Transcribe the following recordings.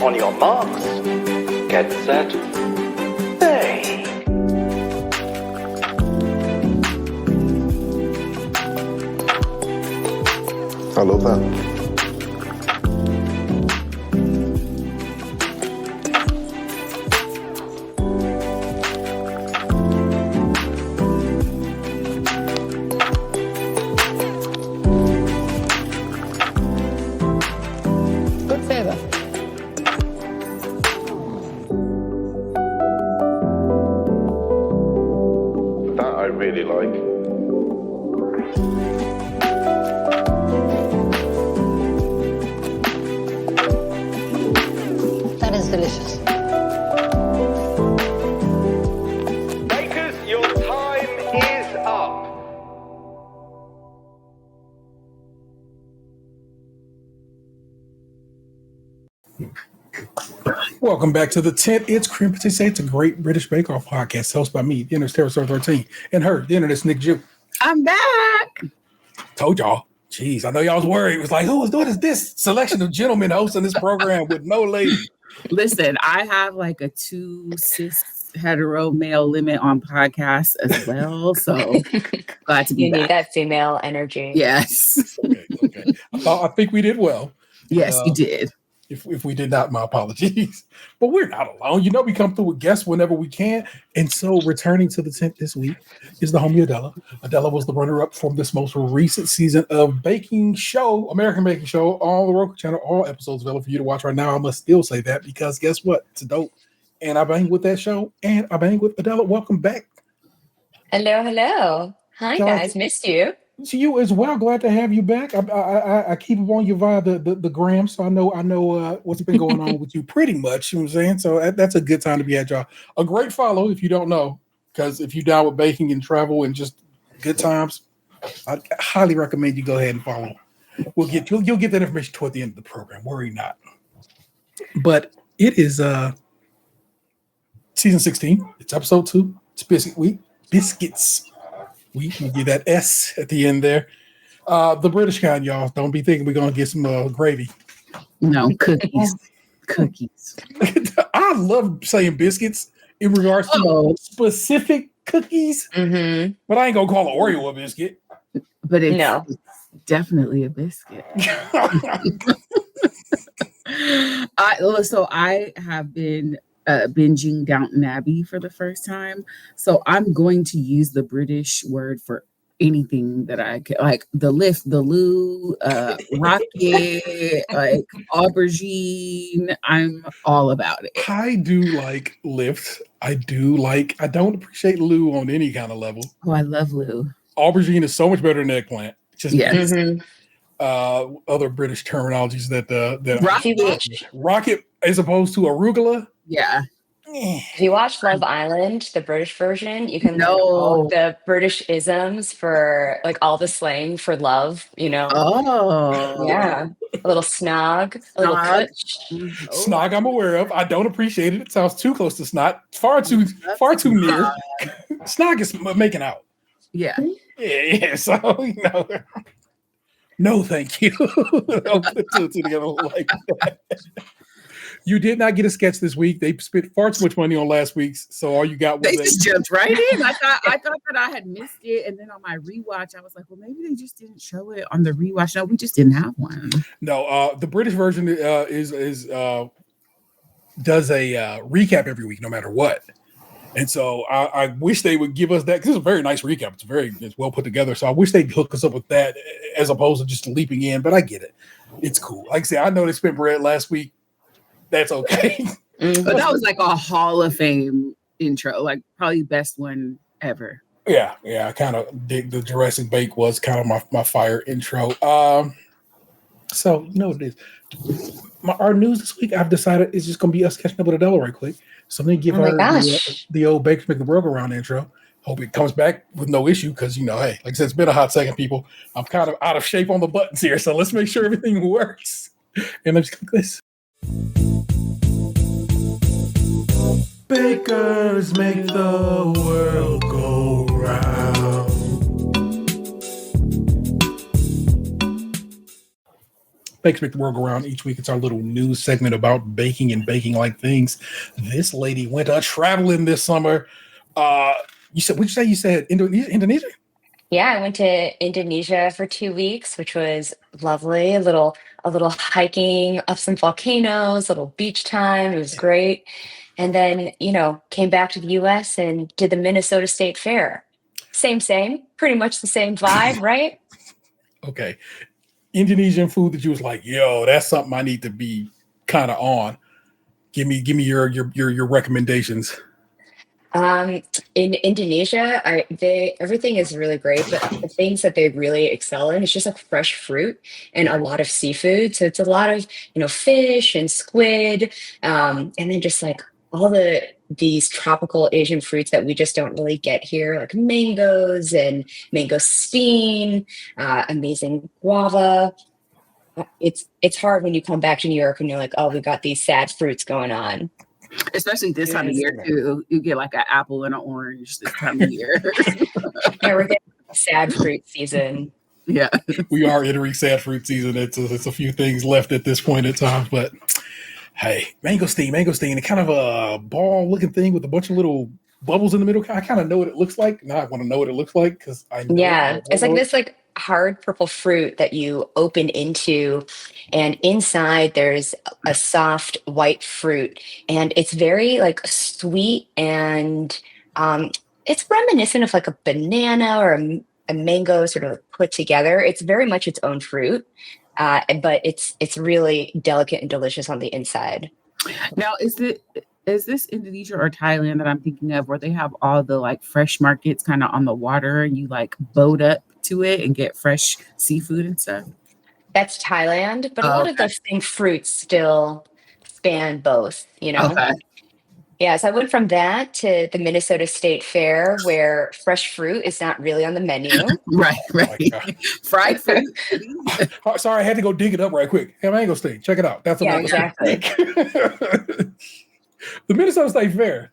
On your marks, get set, bake. I love that. Good flavor. That I really like. That is delicious. Bakers, your time is up. Welcome back to the tent. It's Krème Patisserie. It's a great British bake-off podcast hosted by me, the Internet's Terror 13, and her, the Internet's Nic Jew. I'm back. Told y'all. Jeez, I know y'all was worried. It was like, what is this selection of gentlemen hosting this program with no lady? Listen, I have like a 2 cis hetero male limit on podcasts as well. So glad to be You back. need that female energy. Yes. Okay. I think we did well. Yes, you did. If we did not, my apologies. But we're not alone. You know, we come through with guests whenever we can. And so returning to the tent this week is the homie Adela. Adela was the runner-up from this most recent season of Baking Show, American Baking Show, on the Roku channel. All episodes available for you to watch right now. I must still say that because guess what? It's dope. And I bang with that show. And I bang with Adela. Welcome back. Hello. Hi, Guys. guys. Missed you. To you as well. Glad to have you back. I keep up on you via the gram, so I know what's been going on with you pretty much. You know what I'm saying? So that's a good time to be at, y'all. A great follow if you don't know, because if you're down with baking and travel and just good times, I highly recommend you go ahead and follow. You'll get that information toward the end of the program. Worry not. But it is season 16. It's episode 2. It's Biscuit Week. Biscuits. We can get that S at the end there. The British kind, y'all. Don't be thinking we're going to get some gravy. No, cookies. Cookies. I love saying biscuits in regards to specific cookies, but I ain't going to call an Oreo a biscuit. But it's No. definitely a biscuit. So I have been binging Downton Abbey for the first time. So I'm going to use the British word for anything that I can, like the lift, the loo, rocket, like aubergine. I'm all about it. I do like lift. I don't appreciate loo on any kind of level. Oh, I love loo. Aubergine is so much better than eggplant. Just Yes. other British terminologies that rocket as opposed to arugula. Yeah. If you watch Love Island, the British version, you can No. learn all the British isms for like all the slang for love, you know? Oh. Yeah. A little snog, a little Snog. cooch. Snog I'm aware of. I don't appreciate it. It sounds too close to snot. Far too near. Snog is making out. Yeah. Yeah. So no, thank you. I'll put two and two together like that. You did not get a sketch this week. They spent far too much money on last week's, so all you got was They just jumped right in. I thought that I had missed it, and then on my rewatch, I was like, "Well, maybe they just didn't show it on the rewatch." No, we just didn't have one. No. The British version is does a recap every week, no matter what. And so I wish they would give us that because it's a very nice recap. It's well put together. So I wish they'd hook us up with that as opposed to just leaping in. But I get it. It's cool. Like I said, I know they spent bread last week. That's okay. But that was like a Hall of Fame intro, like probably best one ever. Yeah. I kind of dig the Jurassic Bake was kind of my fire intro. So you know what it is. Our news this week, I've decided is just going to be us catching up with Adela right quick. So let me give her the old Bakers Make the World Go Round intro. Hope it comes back with no issue because, hey, like I said, it's been a hot second, people. I'm kind of out of shape on the buttons here, so let's make sure everything works. And let's click this. Bakers make the world go round. Bakes Make the World Go Round. Each week, it's our little news segment about baking and baking-like things. This lady went traveling this summer. You said, what'd you say? You said Indonesia? Yeah, I went to Indonesia for 2 weeks, which was lovely. A little hiking up some volcanoes, a little beach time. It was great. And then, came back to the US and did the Minnesota State Fair. Same, pretty much the same vibe, right? Okay. Indonesian food that you was like, yo, that's something I need to be kind of on. Give me your recommendations. In Indonesia, everything is really great, but the things that they really excel in is just like fresh fruit and a lot of seafood. So it's a lot of fish and squid, and then just like all these tropical Asian fruits that we just don't really get here, like mangoes and mangosteen, amazing guava. It's hard when you come back to New York and you're like, oh, we got these sad fruits going on. Especially this time of year too. You get like an apple and an orange this time of year. Yeah, we're getting sad fruit season. Yeah, we are entering sad fruit season. It's a few things left at this point in time, but hey, mangosteen, kind of a ball-looking thing with a bunch of little bubbles in the middle. I kind of know what it looks like. Now I want to know what it looks like because I know. Yeah, it's like this hard purple fruit that you open into, and inside there's a soft white fruit, and it's very like sweet, and it's reminiscent of like a banana or a mango sort of put together. It's very much its own fruit, but it's really delicate and delicious on the inside. Now, is this Indonesia or Thailand that I'm thinking of, where they have all the like fresh markets kind of on the water, and you like boat up to it and get fresh seafood and stuff? That's Thailand, but a lot of those same fruits still span both. Okay. Yeah, so I went from that to the Minnesota State Fair, where fresh fruit is not really on the menu. Right. Fried fruit. Sorry, I had to go dig it up right quick. Hey, Mango State, check it out. That's exactly. The Minnesota State Fair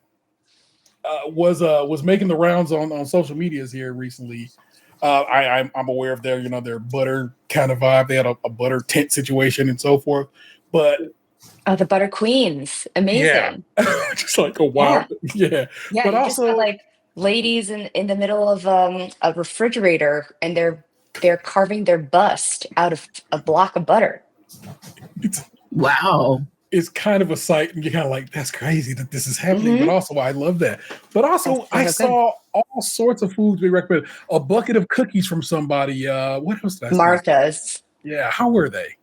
was making the rounds on social medias here recently. I'm aware of their butter kind of vibe. They had a butter tent situation and so forth, but the butter queens, amazing. Yeah. Just like a wild, yeah. But also just like ladies in the middle of a refrigerator, and they're carving their bust out of a block of butter. Wow. It's kind of a sight, and you're kind of like, that's crazy that this is happening. Mm-hmm. But also, I love that. But also, I saw all sorts of foods we recommend. A bucket of cookies from somebody. What else did I see? Martha's. Yeah, how were they?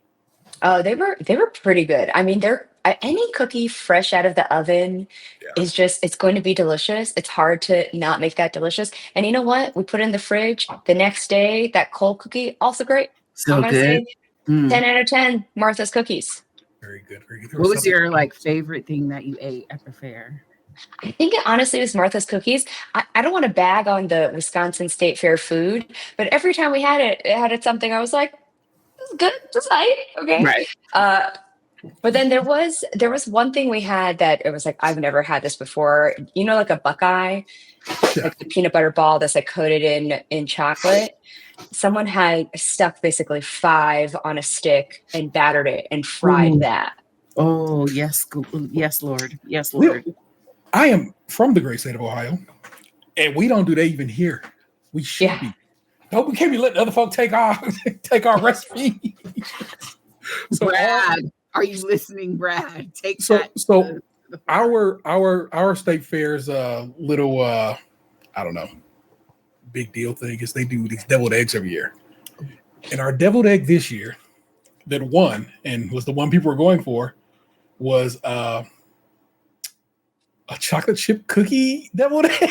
Oh, they were pretty good. I mean, they're any cookie fresh out of the oven is it's going to be delicious. It's hard to not make that delicious. And you know what? We put it in the fridge. The next day, that cold cookie, also great. So I'm gonna good. say 10 out of 10 Martha's cookies. Very good. What was your favorite thing that you ate at the fair? I think it honestly was Martha's cookies. I don't want to bag on the Wisconsin State Fair food, but every time we had it had something I was like, this is good, just okay. Right. But then there was one thing we had that it was like, I've never had this before. Like a Buckeye, like the peanut butter ball that's like coated in chocolate. Someone had stuck basically 5 on a stick and battered it and fried that. Oh, yes. Yes, Lord. Yes, Lord. I am from the great state of Ohio, and we don't do that even here. We should be. No, we can't be letting other folk take our recipe. So, Brad, are you listening, Brad? So our state fair's little I don't know, big deal thing is they do these deviled eggs every year. And our deviled egg this year that won and was the one people were going for was a chocolate chip cookie deviled egg.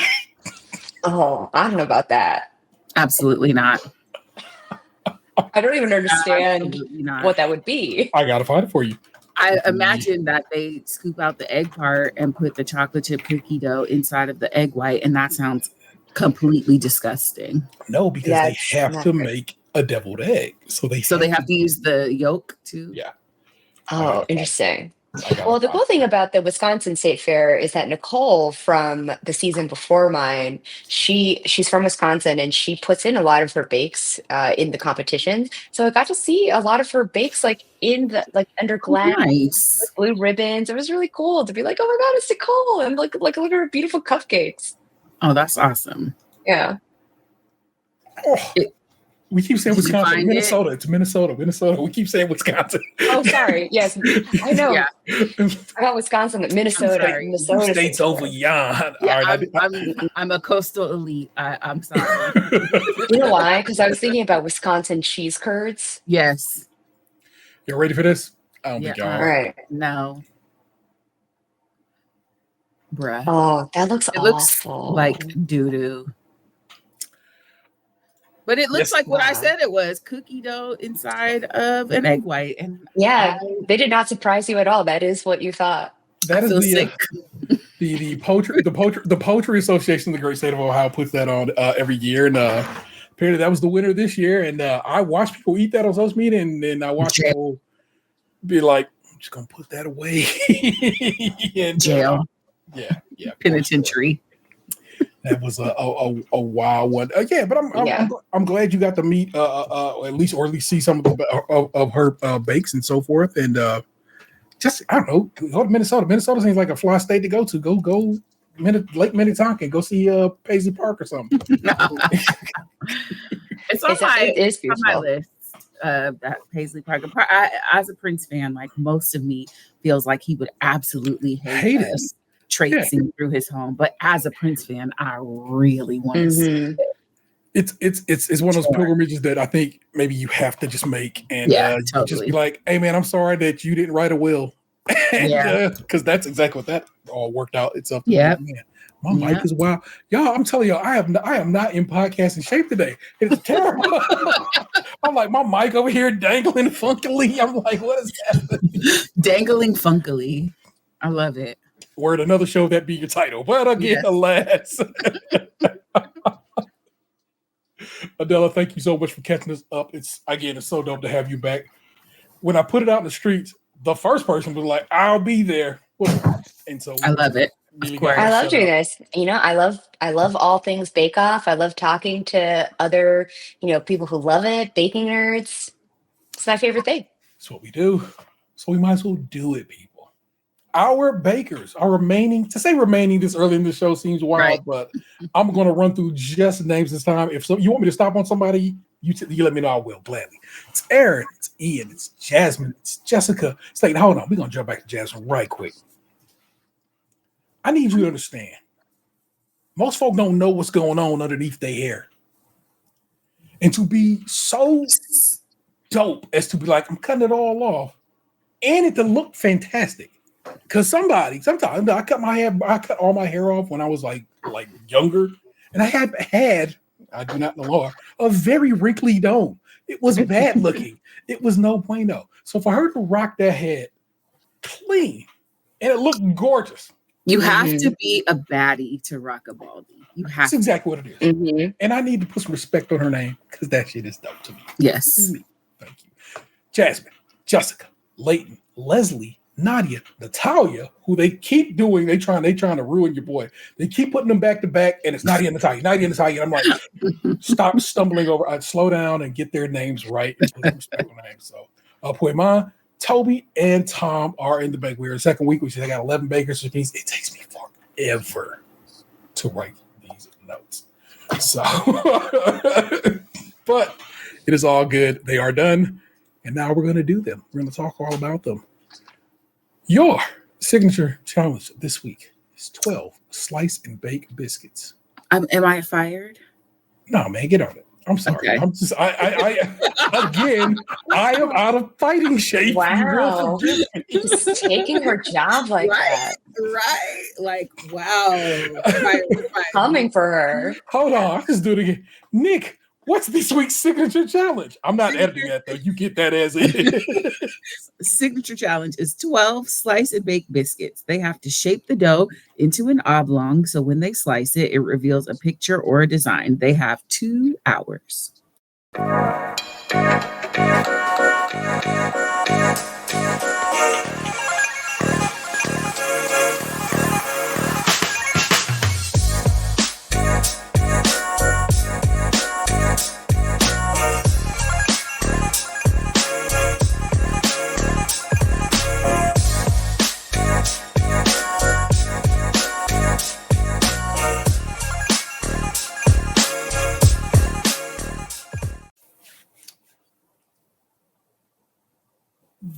Oh, I don't know about that. Absolutely not. I don't even understand what that would be. I gotta find it for you. I imagine that they scoop out the egg part and put the chocolate chip cookie dough inside of the egg white, and that sounds completely disgusting. No, because they have to make a deviled egg. So they have to use the yolk too? Yeah. Oh, interesting. Well, the cool thing about the Wisconsin State Fair is that Nicole from the season before mine, she's from Wisconsin and she puts in a lot of her bakes in the competition. So I got to see a lot of her bakes like in the like under glass Nice. with blue ribbons. It was really cool to be like, oh my God, it's Nicole, and like look at her beautiful cupcakes. Oh, that's awesome. Yeah. Oh, we keep saying Did you Wisconsin, find Minnesota. It's Minnesota. We keep saying Wisconsin. Oh, sorry. Yes, I know. Yeah. About Wisconsin, but Minnesota. sorry. Minnesota States over yon. Yeah, All right, I'm a coastal elite. I'm sorry. You know why? Because I was thinking about Wisconsin cheese curds. Yes. you ready for this? I don't Yeah. think y'all All are. right. No. Bruh. Oh, that looks It looks awful. like doo-doo. But it looks Yes. like what I Wow. said it was, cookie dough inside of an egg white. And Yeah, they did not surprise you at all. That is what you thought. That I is feel the sick. the Poultry Association of the great state of Ohio puts that on every year, and apparently that was the winner this year. And I watch people eat that on social media, and then I watch Jail. people be like, "I'm just gonna put that away." and, Jail. yeah, Penitentiary. That was a wild one. Yeah, but I'm glad you got to meet at least see some of her bakes and so forth, and just I don't know, go to Minnesota. Minnesota seems like a fly state to go to. Go Lake Minnetonka and go see Paisley Park or something. It's on It is on my beautiful. list. That Paisley Park. As a Prince fan, like most of me feels like he would absolutely hate it. us traipsing through his home. But as a Prince fan, I really want to see Mhm. it. It's one of those pilgrimages that I think maybe you have to just make, and you just totally. be like, "Hey man, I'm sorry that you didn't write a will," and because that's exactly what that all worked out. It's up. Yeah. Man, my mic is wild, y'all. I'm telling y'all, I am not in podcasting shape today. It's terrible. I'm like my mic over here dangling funkily. I'm like, what is happening? Dangling funkily. I love it. Word, another show that be your title, but again, alas. Adela, thank you so much for catching us up. It's so dope to have you back. When I put it out in the streets, the first person was like, "I'll be there," and so I love it. really Of course. I love shut doing up. this. You know, I love all things Bake Off. I love talking to other, people who love it, baking nerds. It's my favorite thing. That's what we do. So we might as well do it, people. Our bakers are remaining this early in the show seems wild, Right. but I'm going to run through just names this time. If you want me to stop on somebody, you let me know. I will gladly. It's Aaron, it's Ian, it's Jasmine, it's Jessica. It's like, hold on, we're going to jump back to Jasmine right quick. I need you to understand. Most folk don't know what's going on underneath their hair. And to be so dope as to be like, I'm cutting it all off, and it to look fantastic. Because sometimes I cut all my hair off when I was like younger, and I had I do not know Laura, a very wrinkly dome. It was bad looking. It was no bueno. So for her to rock that head clean, and it looked gorgeous. You have to be a baddie to rock a baldy. You have That's to. exactly what it is. Mhm. And I need to put some respect on her name because that shit is dope to me. Yes. Thank you. Jasmine, Jessica, Leighton, Leslie, Nadia, Natalia, who they keep doing, they trying to ruin your boy. They keep putting them back to back, and it's Nadia and Natalia. I'm like, stop stumbling over. I'd slow down and get their names right and put some respect on their names. So Puema, Toby, and Tom are in the bake. We're in the second week, which is I got 11 bakers, which means it takes me forever to write these notes. So, but it is all good. They are done. And now we're going to do them. We're going to talk all about them. Your signature challenge this week is 12 slice and bake biscuits. Am I fired? No, man, get on it. I'm sorry. Okay. I'm just, I am out of fighting shape. Wow. You will forgive me. Just taking her job like that. Right. Like, wow. Coming for her. Hold on. I'll just do it again. Nick, what's this week's signature challenge? I'm not editing that, though. You get that as it. Signature challenge is 12 slice and bake biscuits. They have to shape the dough into an oblong. So when they slice it, it reveals a picture or a design. They have 2 hours.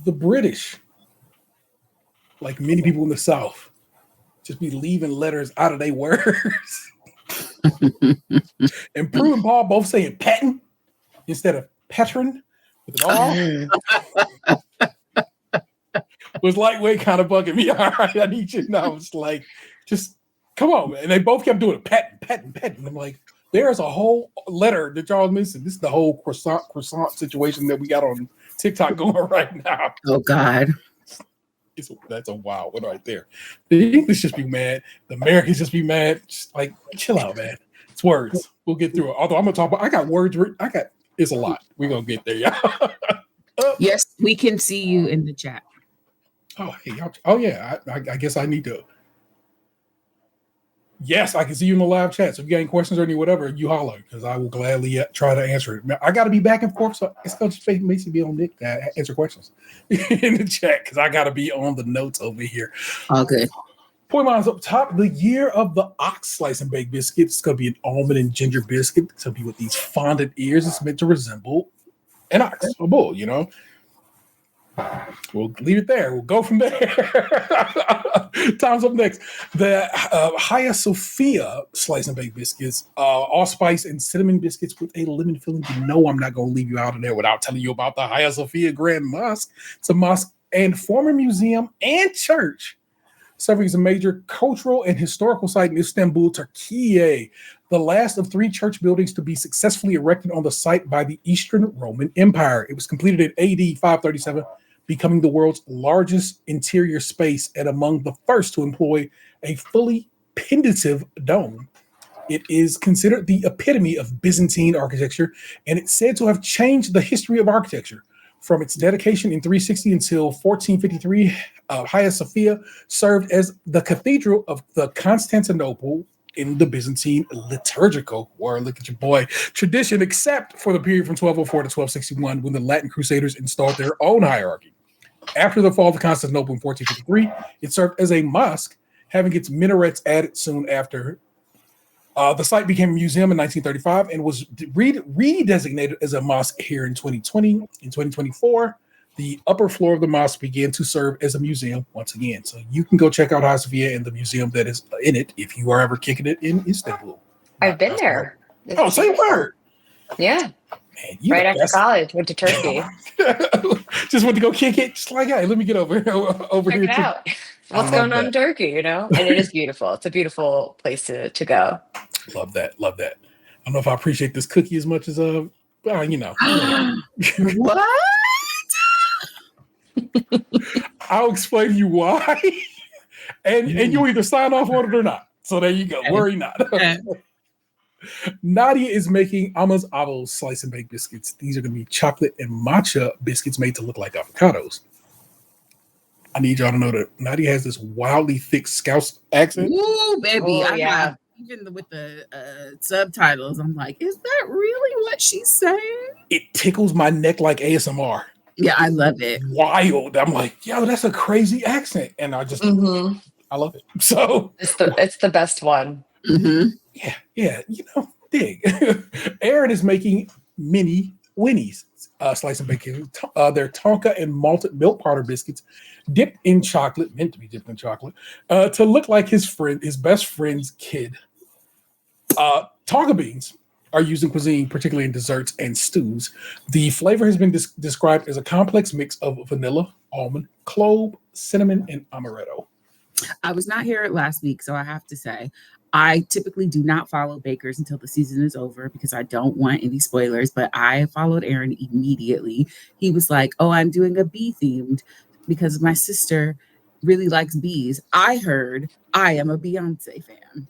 the British, like many people in the South, just be leaving letters out of their words. And Prue and Paul both saying patent instead of patron with an R. Was lightweight kind of bugging me. All right, I need you to know. It's like, just come on, man. And they both kept doing it. Patent. I'm like, there's a whole letter that y'all missing. This is the whole croissant situation that we got on TikTok going right now. Oh God. That's a wild one right there. The English just be mad. The Americans just be mad. Just like, chill out, man. It's words. We'll get through it. Although I'm gonna talk about, I got words. It's a lot. We're gonna get there, y'all. Yes, we can see you in the chat. Oh, hey, y'all. Oh yeah. I guess I need to. Yes, I can see you in the live chat. So if you got any questions or any whatever, you holler because I will gladly try to answer it. Now, I got to be back and forth, so it's going to just basically be on Nick to answer questions in the chat because I got to be on the notes over here. Okay. Point mine's up top. The year of the ox slice and baked biscuit. It's going to be an almond and ginger biscuit. It's going to be with these fondant ears. It's meant to resemble an ox, a bull, you know. We'll leave it there. We'll go from there. Time's up next. The Hagia Sophia slice and baked biscuits, allspice and cinnamon biscuits with a lemon filling. You know I'm not going to leave you out of there without telling you about the Hagia Sophia Grand Mosque. It's a mosque and former museum and church, serving as a major cultural and historical site in Istanbul, Turkey. The last of 3 church buildings to be successfully erected on the site by the Eastern Roman Empire. It was completed in AD 537, becoming the world's largest interior space and among the first to employ a fully pendative dome. It is considered the epitome of Byzantine architecture, and it's said to have changed the history of architecture. From its dedication in 360 until 1453, Hagia Sophia served as the cathedral of the Constantinople in the Byzantine liturgical, or look at your boy, tradition, except for the period from 1204 to 1261 when the Latin Crusaders installed their own hierarchy. After the fall of Constantinople in 1453, it served as a mosque, having its minarets added soon after. The site became a museum in 1935 and was redesignated as a mosque here in 2020. In 2024, the upper floor of the mosque began to serve as a museum once again. So you can go check out Hagia Sophia and the museum that is in it if you are ever kicking it in Istanbul. I've been there. Oh, same word. Yeah. Man, you Right the after best. college, went to Turkey. Just went to go kick it. Just like, hey, let me get over Check here. it out. What's love going on that. in Turkey, you know? And it is beautiful. It's a beautiful place to go. Love that. I don't know if I appreciate this cookie as much as well, you know. What? I'll explain to you why. and you either sign off on it or not. So there you go. Worry not. Nadia is making Ama's Avos slice and baked biscuits. These are going to be chocolate and matcha biscuits made to look like avocados. I need y'all to know that Nadia has this wildly thick Scouse accent. Ooh, baby. Oh, yeah. Even with the subtitles, I'm like, is that really what she's saying? It tickles my neck like ASMR. Yeah, I love it. Wild. I'm like, yo, that's a crazy accent. And I just, I love it. So It's the best one. Mm-hmm. yeah, you know, dig. Aaron is making mini Winnie's slice and bacon. They're Tonka and malted milk powder biscuits dipped in chocolate, meant to be dipped in chocolate, to look like his best friend's kid. Tonka beans are used in cuisine, particularly in desserts and stews. The flavor has been described as a complex mix of vanilla, almond, clove, cinnamon, and amaretto. I was not here last week, so I have to say, I typically do not follow bakers until the season is over because I don't want any spoilers, but I followed Aaron immediately. He was like, oh, I'm doing a bee themed because my sister really likes bees. I heard I am a Beyonce fan.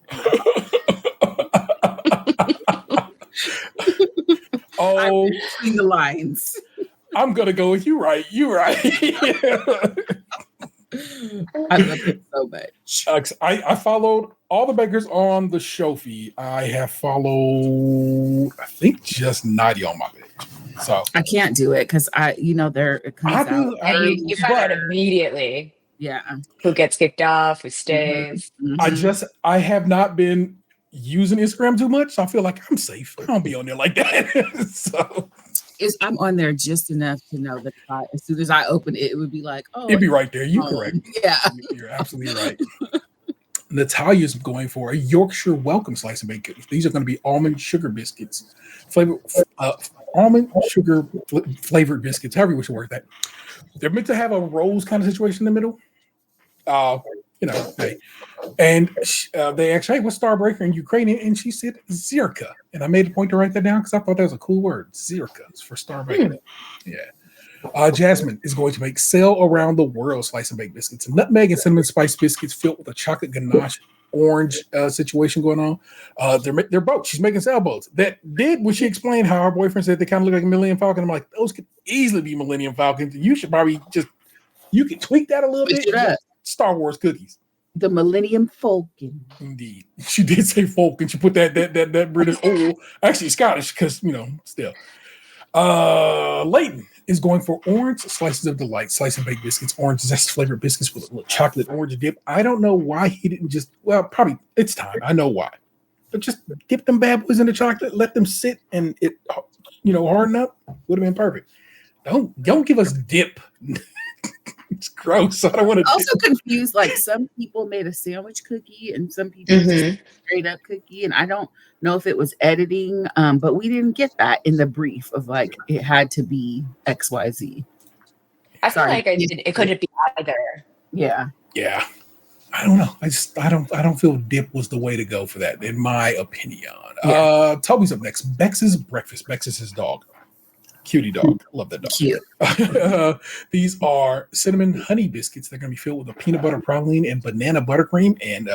Oh, between the lines. I'm gonna go with you. Right, you right. I love it so much. I followed all the bakers on the show feed. I have followed, I think, just Nadia on my page. So I can't do it because it comes out. And you find out immediately. Yeah. Who gets kicked off, who stays. Mm-hmm. I have not been using Instagram too much, so I feel like I'm safe. I don't be on there like that. So I'm on there just enough to know that as soon as I open it, it would be like, oh, It'd be right there. You oh, correct. yeah. You're absolutely right. Natalia's going for a Yorkshire welcome slice and bake cookies. These are going to be almond sugar biscuits, almond sugar flavored biscuits. However you wish to work that. They're meant to have a rose kind of situation in the middle. Hey. And they asked, hey, what's Starbreaker in Ukrainian? And she said Zirka. And I made a point to write that down because I thought that was a cool word. Zirka is for Starbreaker. Yeah. Jasmine is going to make sail around the world slice and bake biscuits. Nutmeg and cinnamon spice biscuits filled with a chocolate ganache orange situation going on. They're boats. She's making sailboats. That did when she explained how her boyfriend said they kind of look like a Millennium Falcon. I'm like, those could easily be Millennium Falcons. You should probably you could tweak that a little bit. Star Wars cookies. The Millennium Falcon. Indeed. She did say Falcon. She put that British actually Scottish, because still. Leighton is going for orange slices of delight, slice and bake biscuits, orange zest flavored biscuits with a little chocolate orange dip. I don't know why he didn't probably it's time. I know why. But just dip them bad boys in the chocolate, let them sit and it harden up. Would have been perfect. Don't give us dip. It's gross. I don't want to. Also confused. Like some people made a sandwich cookie and some people just straight up cookie. And I don't know if it was editing, but we didn't get that in the brief of like it had to be XYZ. I feel like it couldn't be either. Yeah. Yeah. I don't know. I don't feel dip was the way to go for that, in my opinion. Yeah. Toby's up next. Bex's breakfast. Bex is his dog. Cutie dog. Love that dog. Cute. These are cinnamon honey biscuits. They're going to be filled with a peanut butter praline and banana buttercream. And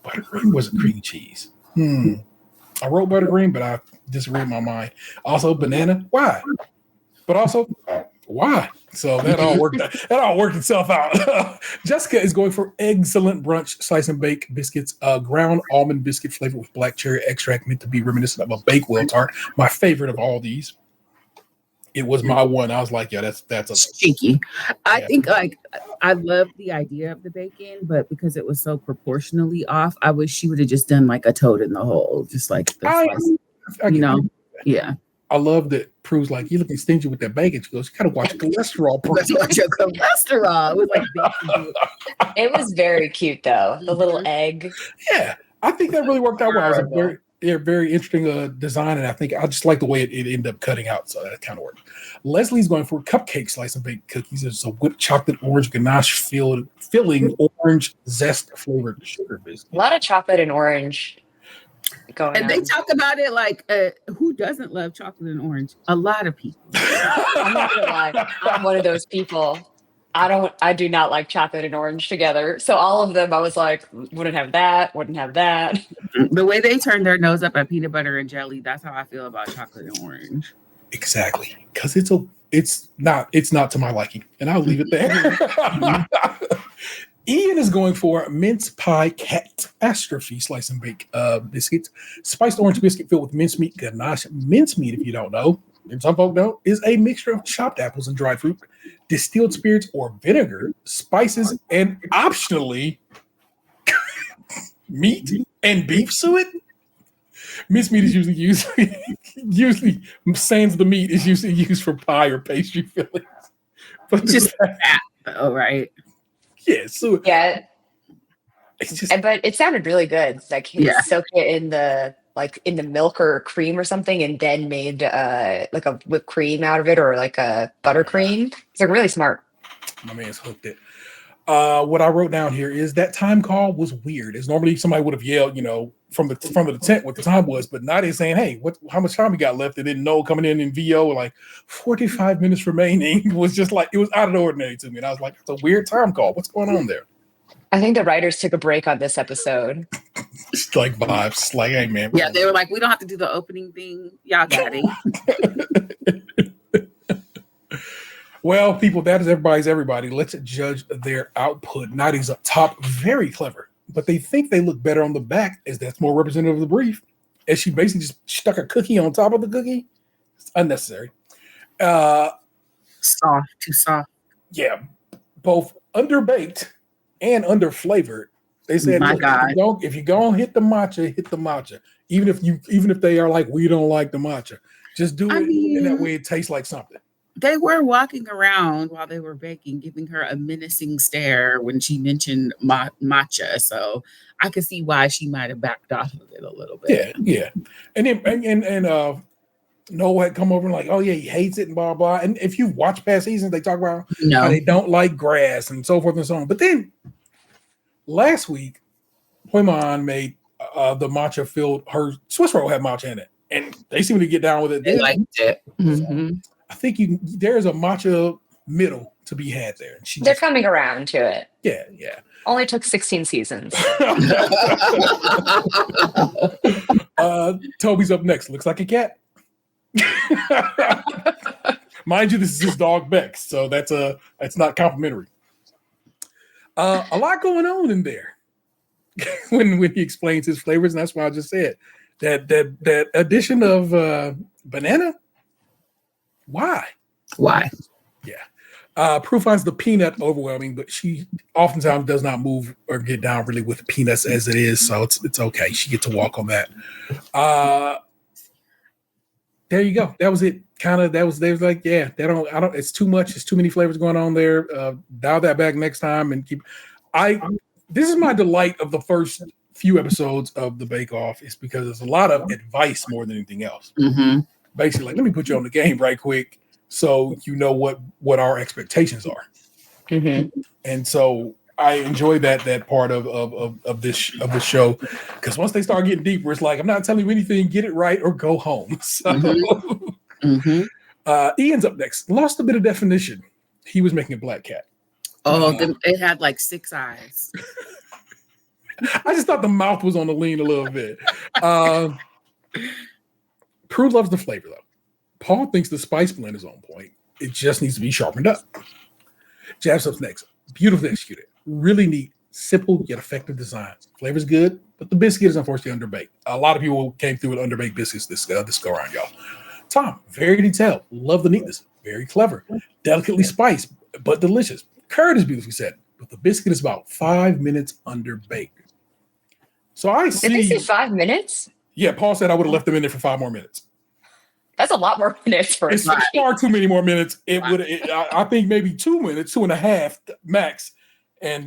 buttercream was a cream cheese. I wrote buttercream, but I just read my mind. Also banana. Why? But also why? So that all worked. That all worked itself out. Jessica is going for excellent brunch slice and bake biscuits. Ground almond biscuit flavored with black cherry extract, meant to be reminiscent of a Bakewell tart. My favorite of all these. It was my one. I was like, yeah, that's a cheeky. I think like I love the idea of the bacon, but because it was so proportionally off, I wish she would have just done like a toad in the hole, just like yeah. I love that Prue's like, you looking stingy with that bacon. She goes, you gotta watch cholesterol. Watch your cholesterol. It was like bacon. It was very cute though. The little egg. Yeah, I think that really worked out well. It was a very interesting design, and I think I just like the way it ended up cutting out. So that kind of worked. Leslie's going for cupcake slice and bake cookies. It's a whipped chocolate orange ganache filling orange zest flavored sugar biscuit. A lot of chocolate and orange. And they talk about it like, who doesn't love chocolate and orange? A lot of people. I'm not gonna lie. I'm one of those people. I do not like chocolate and orange together. So all of them, I was like, wouldn't have that. The way they turn their nose up at peanut butter and jelly, that's how I feel about chocolate and orange. Exactly. Because it's not to my liking. And I'll leave it there. Ian is going for mince pie catastrophe slice and bake biscuits. Spiced orange biscuit filled with mincemeat ganache. Mincemeat, if you don't know, and some folk don't, is a mixture of chopped apples and dried fruit, distilled spirits or vinegar, spices, and optionally meat and beef suet. Mincemeat is usually sans the meat is usually used for pie or pastry fillings. But it's just fat, though, right? Yeah, so yeah, but it sounded really good. Like he soaked it in the milk or cream or something, and then made like a whipped cream out of it, or like a buttercream. It's like really smart. My man's hooked it. What I wrote down here is that time call was weird. As normally somebody would have yelled, from the front of the tent what the time was, but not saying, hey, how much time we got left? They didn't know coming in VO like 45 minutes remaining. It was just like, it was out of the ordinary to me. And I was like, it's a weird time call. What's going on there? I think the writers took a break on this episode. It's like vibes. Like, hey man. Yeah, they were like, we don't have to do the opening thing. Y'all got it. Well, people, that is everybody. Let's judge their output. Nadi's up top, very clever, but they think they look better on the back, as that's more representative of the brief. As she basically just stuck a cookie on top of the cookie. It's unnecessary. Too soft. Yeah, both underbaked and underflavored. They said, if you go hit the matcha, hit the matcha. Even if they are like, we don't like the matcha, Just do I it in that mean- way. It tastes like something. They were walking around while they were baking, giving her a menacing stare when she mentioned matcha. So I could see why she might have backed off of it a little bit. Yeah. And then and Noah had come over and like, oh yeah, he hates it and blah blah. And if you watch past seasons, they talk about how they don't like grass and so forth and so on. But then last week, Poimon made the matcha filled her Swiss roll had matcha in it, and they seem to get down with it. They liked it. Mhm. I think there's a matcha middle to be had there. And They're coming around to it. Yeah. Only took 16 seasons. Toby's up next. Looks like a cat. Mind you, this is his dog Bex, so that's not complimentary. A lot going on in there when he explains his flavors, and that's why I just said that addition of banana. Why? Yeah. Prue finds the peanut overwhelming, but she oftentimes does not move or get down really with the peanuts as it is, so it's okay. She gets to walk on that. There you go. That was it. They was like, yeah, it's too much. It's too many flavors going on there. Dial that back next time and keep. This is my delight of the first few episodes of the Bake Off is because there's a lot of advice more than anything else. Mm-hmm. Basically, like, let me put you on the game right quick so you know what our expectations are. Mm-hmm. And so I enjoy that part of this show because once they start getting deeper, it's like I'm not telling you anything. Get it right or go home. So Ian's up next. Lost a bit of definition. He was making a black cat. Oh, it had like 6 eyes. I just thought the mouth was on the lean a little bit. Prue loves the flavor though. Paul thinks the spice blend is on point. It just needs to be sharpened up. Jabs up next. Beautifully executed. Really neat, simple yet effective design. Flavor's good, but the biscuit is unfortunately underbaked. A lot of people came through with underbaked biscuits this go around, y'all. Tom, very detailed. Love the neatness. Very clever. Delicately spiced, but delicious. Curd is beautifully said, but the biscuit is about 5 minutes underbaked. So I see. Did they say 5 minutes? Yeah, Paul said I would have left them in there for 5 more minutes. That's a lot more minutes for It's far too many more minutes. I think maybe 2 minutes, 2.5 max, and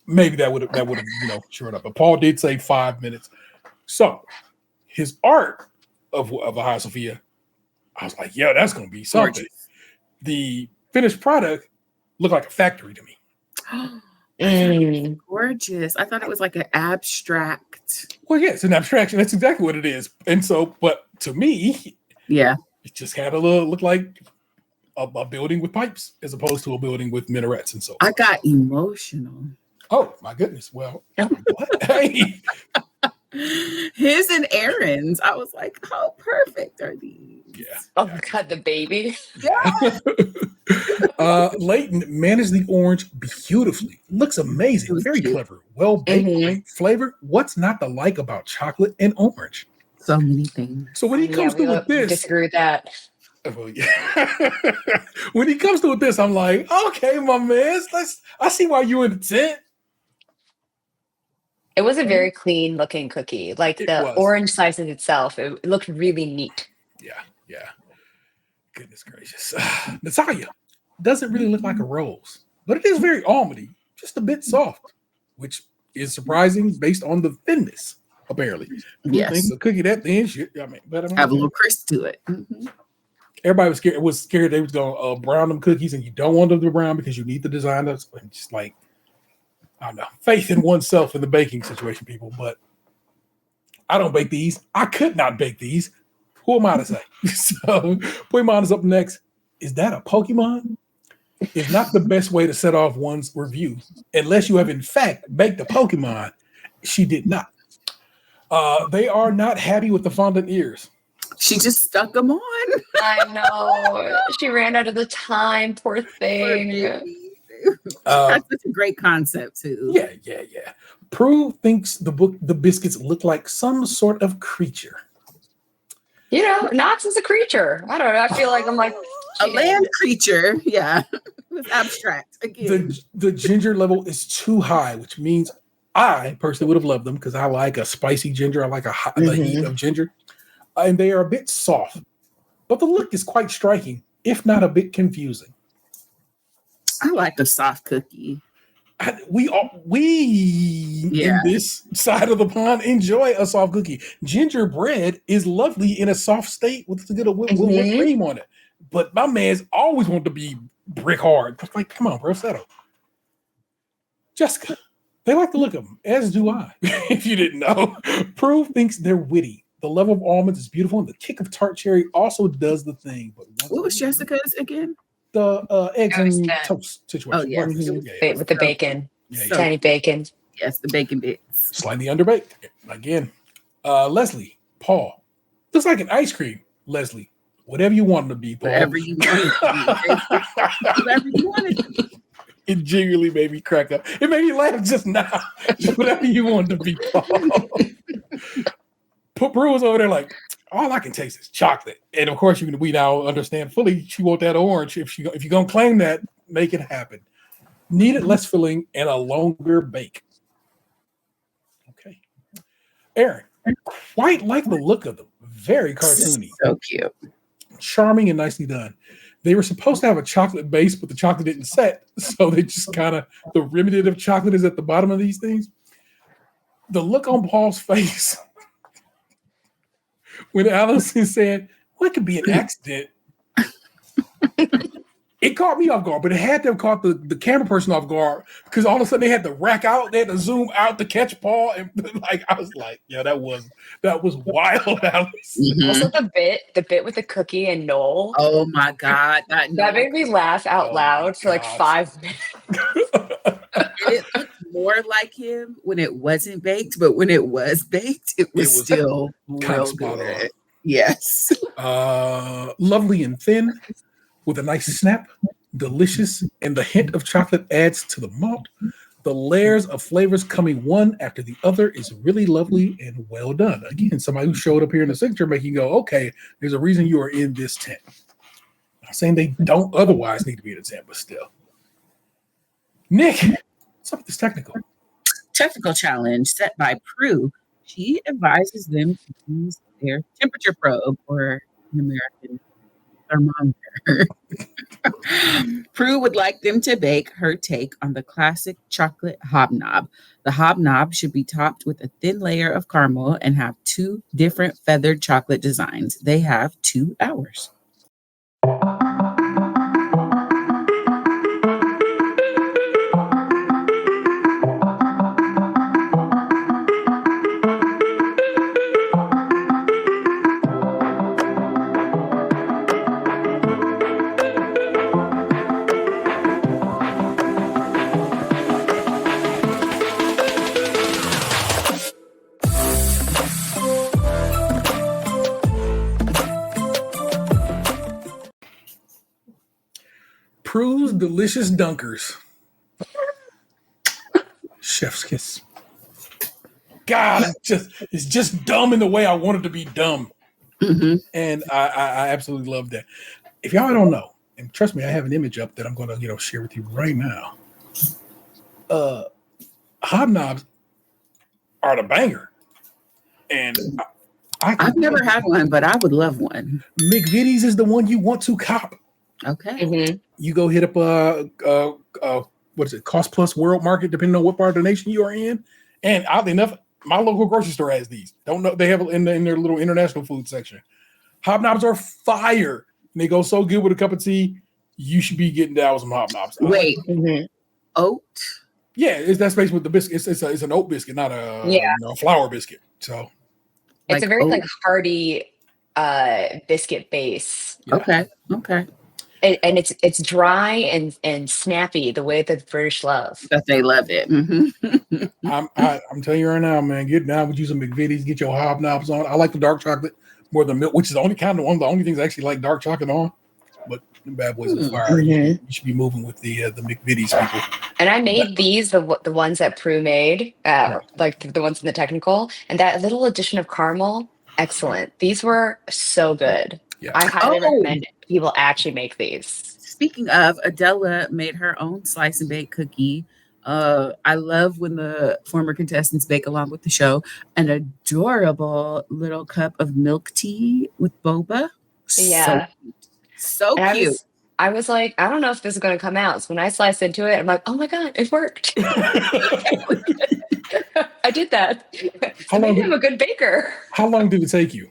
maybe that would have shortened up. But Paul did say 5 minutes. So his art of Hagia Sophia, I was like, yeah, that's gonna be something. Gorgeous. The finished product looked like a factory to me. Gorgeous. I thought it was like an abstract. Well, yeah, it's an abstraction. That's exactly what it is. And so, but to me, Yeah. it just had a little look like a building with pipes as opposed to a building with minarets and so on. I got emotional. Oh my goodness. Well, what? Hey. His and Aaron's. I was like, how perfect are these? Yeah. Oh God, the baby. Leighton managed the orange beautifully. Looks amazing. was Very cute. clever. Well baked. Mhm. Great flavor. What's not to like about chocolate and orange? So many things. So when he comes through with this, disagree with that. well, yeah. When he comes through with this, I'm like, okay, my man, I see why you in the tent. It was a very clean looking cookie. Like It the was. orange slices itself, it looked really neat. Yeah. Goodness gracious. Natalia doesn't really look like a rose, but it is very almondy, just a bit soft, which is surprising based on the thinness, apparently. Yes. Think a cookie that thin, shit. But Have a little crisp to it. Mhm. everybody was scared they was going to brown them cookies, and you don't want them to brown because you need the design of just like, I don't know, faith in oneself in the baking situation, people. But I don't bake these. I could not bake these. Who am I to say? So Poimon is up next. Is that a Pokemon? It's not the best way to set off one's review, unless you have in fact baked a Pokemon. She did not. They are not happy with the fondant ears. She just stuck them on. I know. She ran out of the time, poor thing. That's such a great concept too. Yeah. Prue thinks the biscuits look like some sort of creature. You know, Knox is a creature. I don't know. I feel like I'm like A land creature. Yeah. It was abstract again. The ginger level is too high, which means I personally would have loved them because I like a spicy ginger. I like the heat of ginger. and they are a bit soft, but the look is quite striking, if not a bit confusing. I like a soft cookie. We in this side of the pond enjoy a soft cookie. Gingerbread is lovely in a soft state with a good with whipped cream on it. But my man's always want to be brick hard. Like, come on, bro, settle. Jessica, they like the look of them, as do I. If you didn't know, Prue thinks they're witty. The level of almonds is beautiful, and the kick of tart cherry also does the thing. But what was Jessica's again? The eggs and the toast situation. Oh, yes. With the bacon. Yeah, Tiny bacon. Yes, the bacon bits. Slightly underbaked. Again. Leslie, Paul. Looks like an ice cream. Leslie, whatever you want it to be, Paul. Whatever you want it to be. Whatever you want it to be. It genuinely made me crack up. It made me laugh just now. Whatever you want it to be, Paul. Prue was over there like, all I can taste is chocolate. And of course, we now understand fully she want that orange. If you're going to claim that, make it happen. Needed less filling and a longer bake. Okay. Aaron, quite like the look of them. Very cartoony. So cute. Charming and nicely done. They were supposed to have a chocolate base, but the chocolate didn't set. So they just kind of, the remnant of chocolate is at the bottom of these things. The look on Paul's face when Allison said, well, it could be an accident. It caught me off guard, but it had to have caught the camera person off guard because all of a sudden they had to rack out, they had to zoom out to catch Paul, and like I was like, yeah, that was wild, Alice. Mhm. Also the bit with the cookie and Noel. Oh my God. That made me laugh out loud for like gosh. 5 minutes. It looked more like him when it wasn't baked, but when it was baked, it was still kind real of spot good. on. Yes. Lovely and thin with a nice snap, delicious, and the hint of chocolate adds to the malt. The layers of flavors coming one after the other is really lovely and well done. Again, somebody who showed up here in the signature making go, okay, there's a reason you are in this tent. I'm saying they don't otherwise need to be in a tent, but still. Nick, what's up with this technical? Technical challenge set by Prue. She advises them to use their temperature probe, or an American thermometer. Prue would like them to bake her take on the classic chocolate hobnob. The hobnob should be topped with a thin layer of caramel and have 2 different feathered chocolate designs. They have 2 hours. Prue's delicious dunkers. Chef's kiss. God, it's just dumb in the way I want it to be dumb. Mm-hmm. And I absolutely love that. If y'all don't know, and trust me, I have an image up that I'm going to share with you right now. Hobnobs are the banger, and I've never had one, but I would love one. McVitie's is the one you want to cop. Okay. Mm-hmm. You go hit up what is it, Cost Plus World Market, depending on what part of the nation you are in. And oddly enough, my local grocery store has these. Don't know, they have in their little international food section. Hobnobs are fire. And they go so good with a cup of tea. You should be getting down with some hobnobs. Wait, oat? Yeah, that's based with the biscuit. It's an oat biscuit, not a flour biscuit. So It's a very oat. hearty biscuit base. Okay. And it's dry and snappy the way that the British love. That they love it. Mm-hmm. I'm telling you right now, man, get down with you some McVitie's, get your hobnobs on. I like the dark chocolate more than milk, which is the only kind of one of the only things I actually like dark chocolate on. But the bad boys are fire. You should be moving with the McVitie's people. And I made these the ones that Prue made, like the ones in the technical, and that little addition of caramel, excellent. These were so good. Yeah. I highly recommend people actually make these. Speaking of, Adela made her own slice and bake cookie I love when the former contestants bake along with the show. An adorable little cup of milk tea with boba. So Yeah. cute. So And cute. I was like, I don't know if this is gonna come out. So when I sliced into it, I'm like, oh my God, it worked. I did that. How So long maybe did- I'm a good baker. How long did it take you?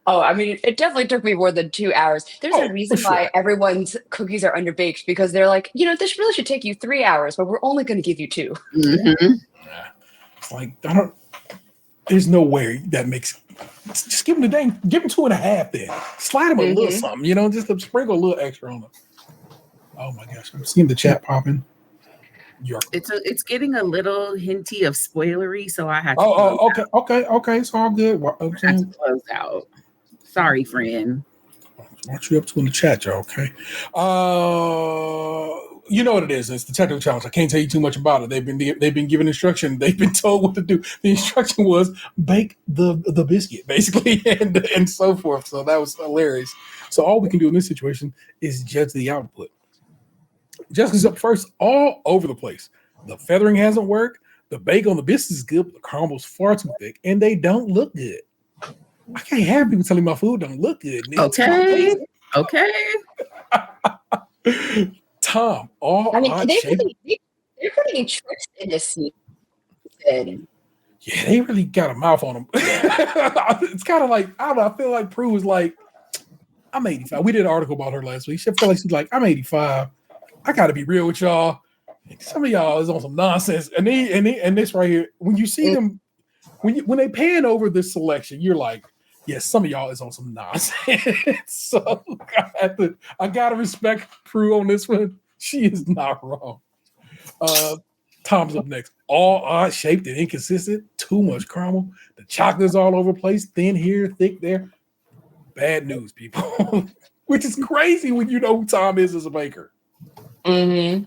Oh, I mean, it definitely took me more than 2 hours. There's a Oh, reason for why sure. everyone's cookies are underbaked because they're like, this really should take you 3 hours, but we're only going to give you 2. Mhm. It's like I don't. There's no way that makes. Just give them give them 2.5. Then slide them a little Mhm. something, just to sprinkle a little extra on them. Oh my gosh, I'm seeing the chat popping. It's getting a little hinty of spoilery, so I had to Okay. It's all good. close out. Sorry, friend. What you up to in the chat, y'all? Okay. You know what it is. It's the technical challenge. I can't tell you too much about it. They've been given instruction. They've been told what to do. The instruction was bake the biscuit, basically, and so forth. So that was hilarious. So all we can do in this situation is judge the output. Jessica's up first, all over the place. The feathering hasn't worked. The bake on the biscuit is good, but the caramel's far too thick, and they don't look good. I can't have people telling me my food don't look good. Nick. Okay. Tom, all I mean, odd shaped. they're putting tricks in this season. Yeah, they really got a mouth on them. It's kind of like, I don't know, I feel like Prue was like, I'm 85. We did an article about her last week. She felt like she's like, I'm 85. I got to be real with y'all. Some of y'all is on some nonsense. And this right here, when you see them, when they pan over this selection, you're like, yes, some of y'all is on some nonsense. So I gotta respect Prue on this one. She is not wrong. Tom's up next. All odd shaped and inconsistent. Too much caramel. The chocolate's all over the place. Thin here, thick there. Bad news, people. Which is crazy when you know who Tom is as a baker. Mm-hmm.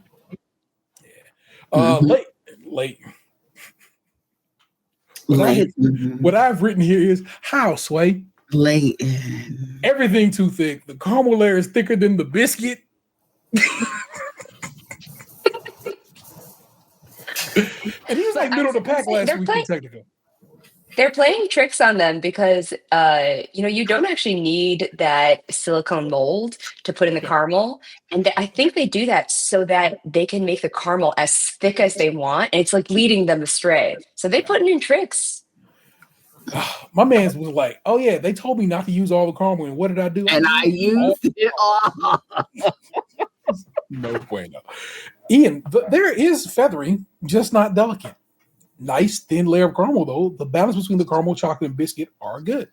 Late. What I've written here is how, Sway? Late. Everything too thick. The caramel layer is thicker than the biscuit. And he was like middle of the pack last week in technical. They're playing tricks on them because you don't actually need that silicone mold to put in the caramel, and I think they do that so that they can make the caramel as thick as they want, and it's like leading them astray. So they putting in tricks. My man was like, "Oh yeah, they told me not to use all the caramel, and what did I do? And I used it all." No bueno. Ian, there is feathering, just not delicate. Nice thin layer of caramel, though. The balance between the caramel, chocolate, and biscuit are good.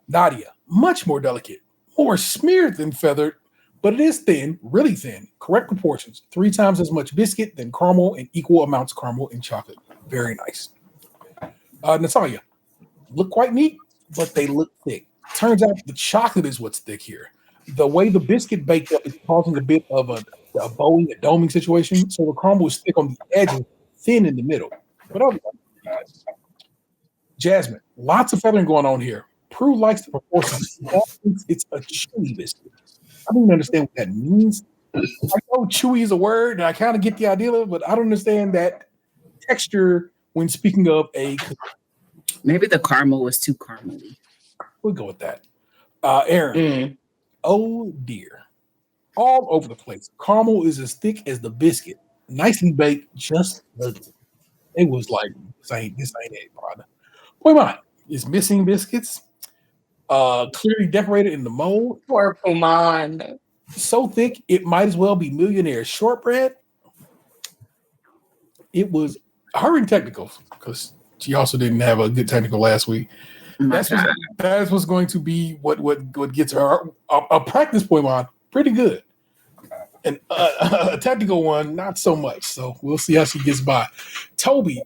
Nadia, much more delicate, more smeared than feathered, but it is thin, really thin. Correct proportions. 3 times as much biscuit than caramel and equal amounts of caramel and chocolate. Very nice. Natalia, look quite neat, but they look thick. Turns out the chocolate is what's thick here. The way the biscuit baked up is causing a bit of a bowing, a doming situation, so the caramel is thick on the edges, thin in the middle. But otherwise, Jasmine, lots of feathering going on here. Prue likes the proportions. It's a chewy biscuit. I don't even understand what that means. I know chewy is a word, and I kind of get the idea of it, but I don't understand that texture when speaking of a cookie. Maybe the caramel was too caramely. We'll go with that. Aaron, oh dear. All over the place. Caramel is as thick as the biscuit. Nicely baked, just ugly. It was like, this ain't it, brother. Poimon is missing biscuits. Clearly decorated in the mold. Poor Puman. So thick, it might as well be millionaire shortbread. It was her in technicals, because she also didn't have a good technical last week. That's what's going to be what gets her a practice Poimon pretty good. And a technical one, not so much. So we'll see how she gets by. Toby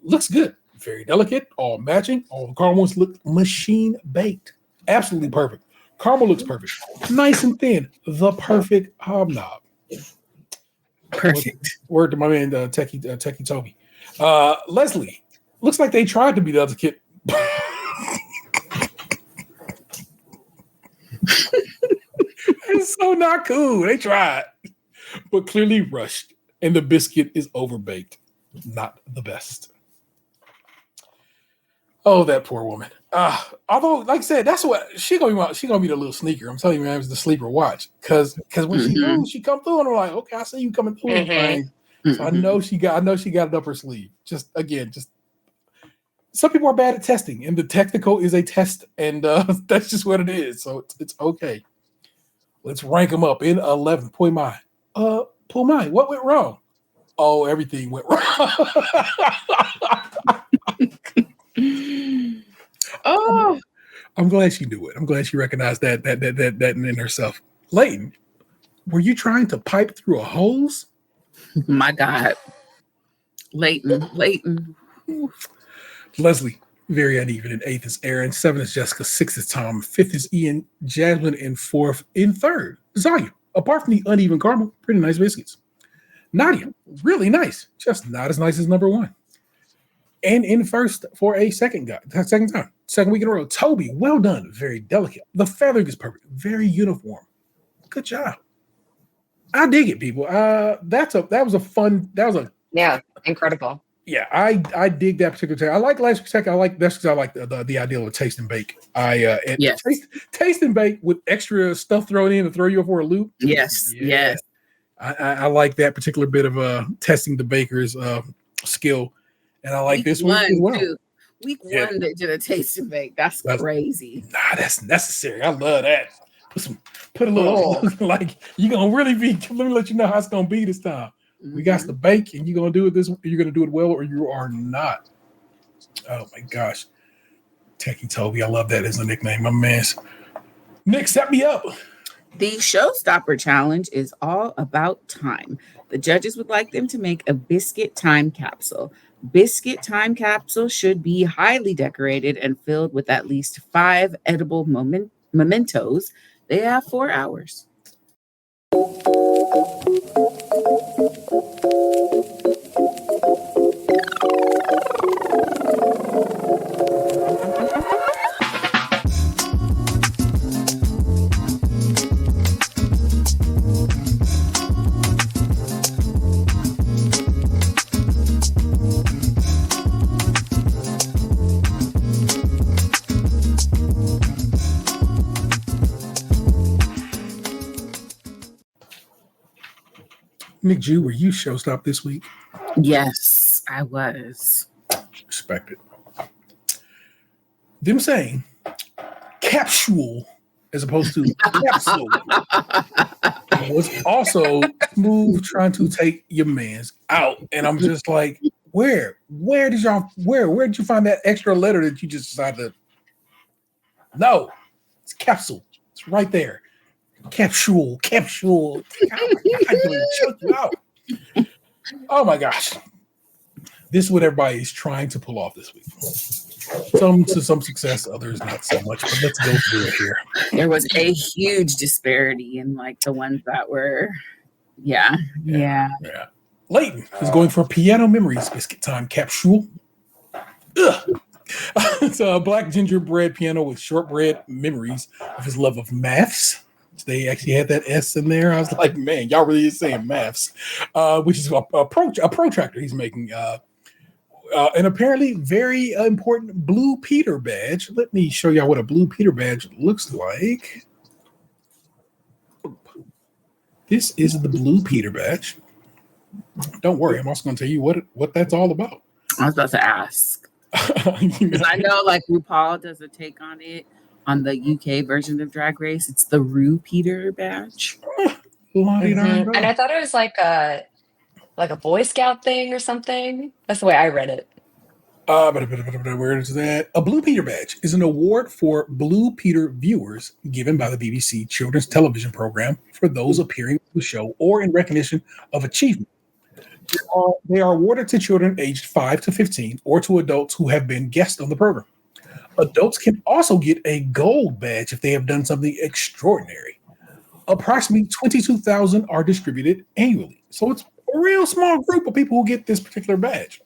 looks good. Very delicate, all matching. All the caramels look machine baked. Absolutely perfect. Caramel looks perfect. Nice and thin. The perfect hobnob. Perfect. Word to my man, Techie Toby. Leslie, looks like they tried to be the other kid. It's so not cool. They tried, but clearly rushed. and the biscuit is overbaked. Not the best. Oh, that poor woman. Although, like I said, that's what she gonna be the little sneaker. I'm telling you, man, it was the sleeper watch. Because when she come through, and I'm like, okay, I see you coming through. So I know she got it up her sleeve. Just some people are bad at testing, and the technical is a test, and that's just what it is. So it's okay. Let's rank them up in 11. Pui Mai. What went wrong? Oh, everything went wrong. Oh, I'm glad she knew it. I'm glad she recognized that in herself. Leighton, were you trying to pipe through a hose? my God. Leighton. Leslie, very uneven. In 8th is Aaron. 7th is Jessica. 6th is Tom. 5th is Ian. Jasmine in 4th. In 3rd, Zaya. Apart from the uneven caramel, pretty nice biscuits. Nadia, really nice. Just not as nice as number 1. And in 1st for a second time. Second week in a row. Toby, well done. Very delicate. The feathering is perfect. Very uniform. Good job. I dig it, people. That was incredible. Yeah, I dig that particular tech. I like last week's tech. That's because I like the idea of taste and bake. Taste and bake with extra stuff thrown in to throw you for a loop. Yes. I like that particular bit of testing the baker's sk and I like week this one as well. Too. Week 1 they did a taste and bake. That's crazy. Nah, that's necessary. I love that. Put a little like you're gonna really be. Let me let you know how it's gonna be this time. We got the bake, and you're gonna do it you're gonna do it well, or you are not. Oh my gosh, Techie Toby, I love that as a nickname. My man's Nick, set me up. The Showstopper challenge is all about time. The judges would like them to make a biscuit time capsule. Biscuit time capsule should be highly decorated and filled with at least 5 edible mementos. They have 4 hours. Nick Jew, were you showstop this week? Yes, I was. Respect it. Them saying capsule as opposed to capsule was also smooth trying to take your man's out. And I'm just like, where did you find that extra letter that you just decided to? No, it's capsule. It's right there. Capsule. God, choke you out. Oh my gosh. This is what everybody is trying to pull off this week. Some to some success, others not so much. But let's go through it here. There was a huge disparity in like the ones that were, yeah. Leighton is going for Piano Memories Biscuit Time Capsule. It's a black gingerbread piano with shortbread memories of his love of maths. They actually had that S in there. I was like, man, y'all really is saying maths, which is a protractor he's making. And apparently very important Blue Peter badge. Let me show y'all what a Blue Peter badge looks like. This is the Blue Peter badge. Don't worry, I'm also going to tell you what that's all about. I was about to ask. Because I know like RuPaul does a take on it on the UK version of Drag Race. It's the Rue Peter badge. And I thought it was like a Boy Scout thing or something. That's the way I read it. Where is that? A Blue Peter badge is an award for Blue Peter viewers given by the BBC children's television program for those appearing on the show or in recognition of achievement. They are awarded to children aged 5 to 15 or to adults who have been guests on the program. Adults can also get a gold badge if they have done something extraordinary. Approximately 22,000 are distributed annually. So it's a real small group of people who get this particular badge.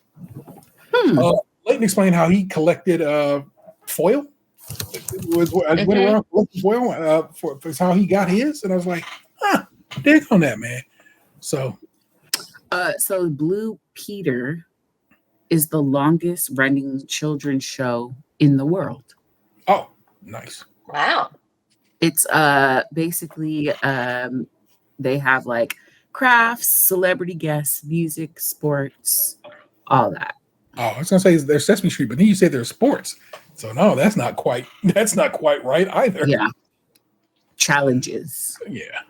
Leighton explained how he collected foil. I went around collecting foil for how he got his. And I was like, dig on that, man. So So Blue Peter is the longest running children's show in the world. Oh, nice. Wow. It's basically they have like crafts, celebrity guests, music, sports, all that. Oh, I was gonna say there's Sesame Street, but then you said there's sports. So no, that's not quite right either. Yeah. Challenges. Yeah.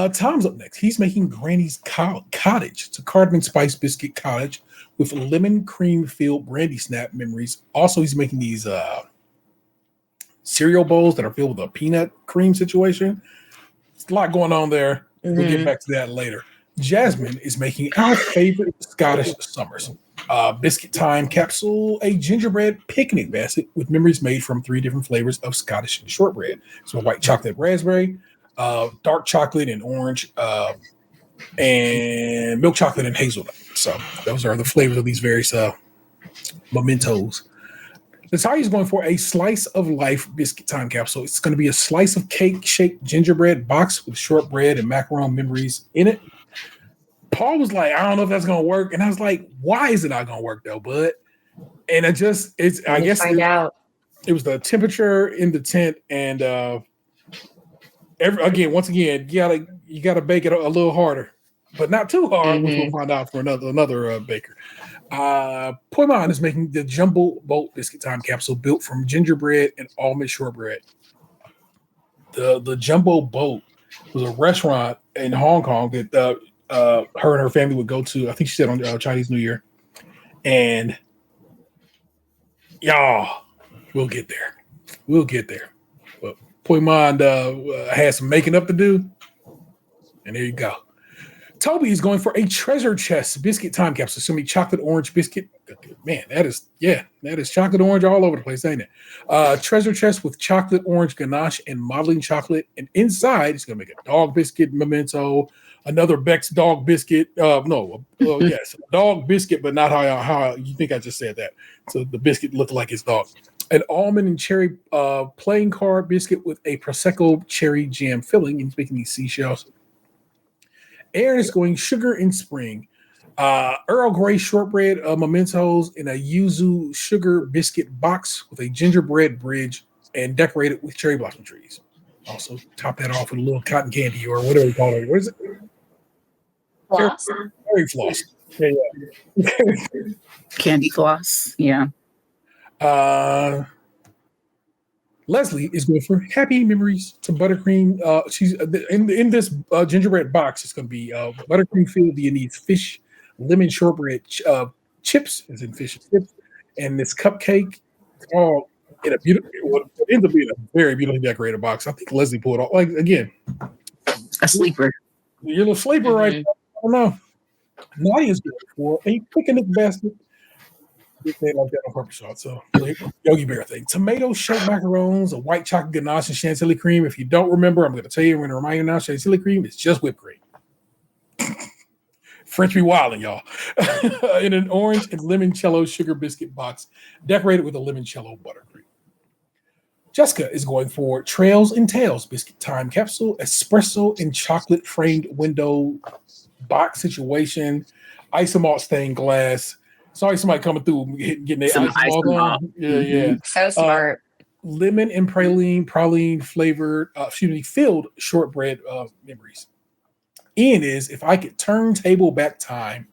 Tom's up next. He's making Granny's Cottage. It's a cardamom spice biscuit cottage with lemon cream filled brandy snap memories. Also, he's making these cereal bowls that are filled with a peanut cream situation. There's a lot going on there. We'll get back to that later. Jasmine is making our favorite Scottish summers. Biscuit Time Capsule, a gingerbread picnic basket with memories made from 3 different flavors of Scottish shortbread. So white chocolate raspberry, dark chocolate and orange, and milk chocolate and hazelnut. So those are the flavors of these various mementos. Natalia is going for a slice of life biscuit time capsule. It's going to be a slice of cake shaped gingerbread box with shortbread and macaron memories in it. Paul was like, I don't know if that's going to work. And I was like, why is it not going to work though, bud? And I guess it was the temperature in the tent. And once again, you gotta bake it a little harder, but not too hard, which we'll find out for another baker. Poimon is making the Jumbo Boat Biscuit Time capsule built from gingerbread and almond shortbread. The Jumbo Boat was a restaurant in Hong Kong that her and her family would go to. I think she said on Chinese New Year. And y'all, we'll get there. But Poimon had some making up to do. And there you go. Toby is going for a treasure chest biscuit time capsule. It's going to be chocolate orange biscuit. Man, that is chocolate orange all over the place, ain't it? Treasure chest with chocolate orange ganache and modeling chocolate. And inside, it's going to make a dog biscuit memento, another Beck's dog biscuit. Yes, dog biscuit, but not how you think I just said that. So the biscuit looked like his dog. An almond and cherry playing card biscuit with a Prosecco cherry jam filling. He's making these seashells. Aaron is going sugar and spring. Earl Grey shortbread mementos in a yuzu sugar biscuit box with a gingerbread bridge and decorated with cherry blossom trees. Also, top that off with a little cotton candy or whatever you call it. What is it? Floss. Cherry floss. Yeah. Candy floss. Yeah. Leslie is going for happy memories to buttercream. She's in this gingerbread box. It's going to be buttercream filled Viennese fish, lemon shortbread chips, as in fish and chips, and this cupcake. All in a beautiful. What ends up being a very beautifully decorated box. I think Leslie pulled off. Like again, a sleeper. You're a sleeper, right? I don't know. Nadia's going for a picnic basket. They like that on purpose, y'all. So Yogi Bear thing. Tomato shaped macarons, a white chocolate ganache, and chantilly cream. If you don't remember, I'm going to tell you. I'm going to remind you now. Chantilly cream is just whipped cream. French be wilding, y'all. In an orange and limoncello sugar biscuit box, decorated with a limoncello buttercream. Jessica is going for Trails and Tails biscuit time capsule, espresso and chocolate framed window box situation, isomalt stained glass. Sorry, somebody coming through getting their isomalt on. Yeah. So smart. Lemon and praline flavored, filled shortbread memories. Ian is, if I could turn table back time,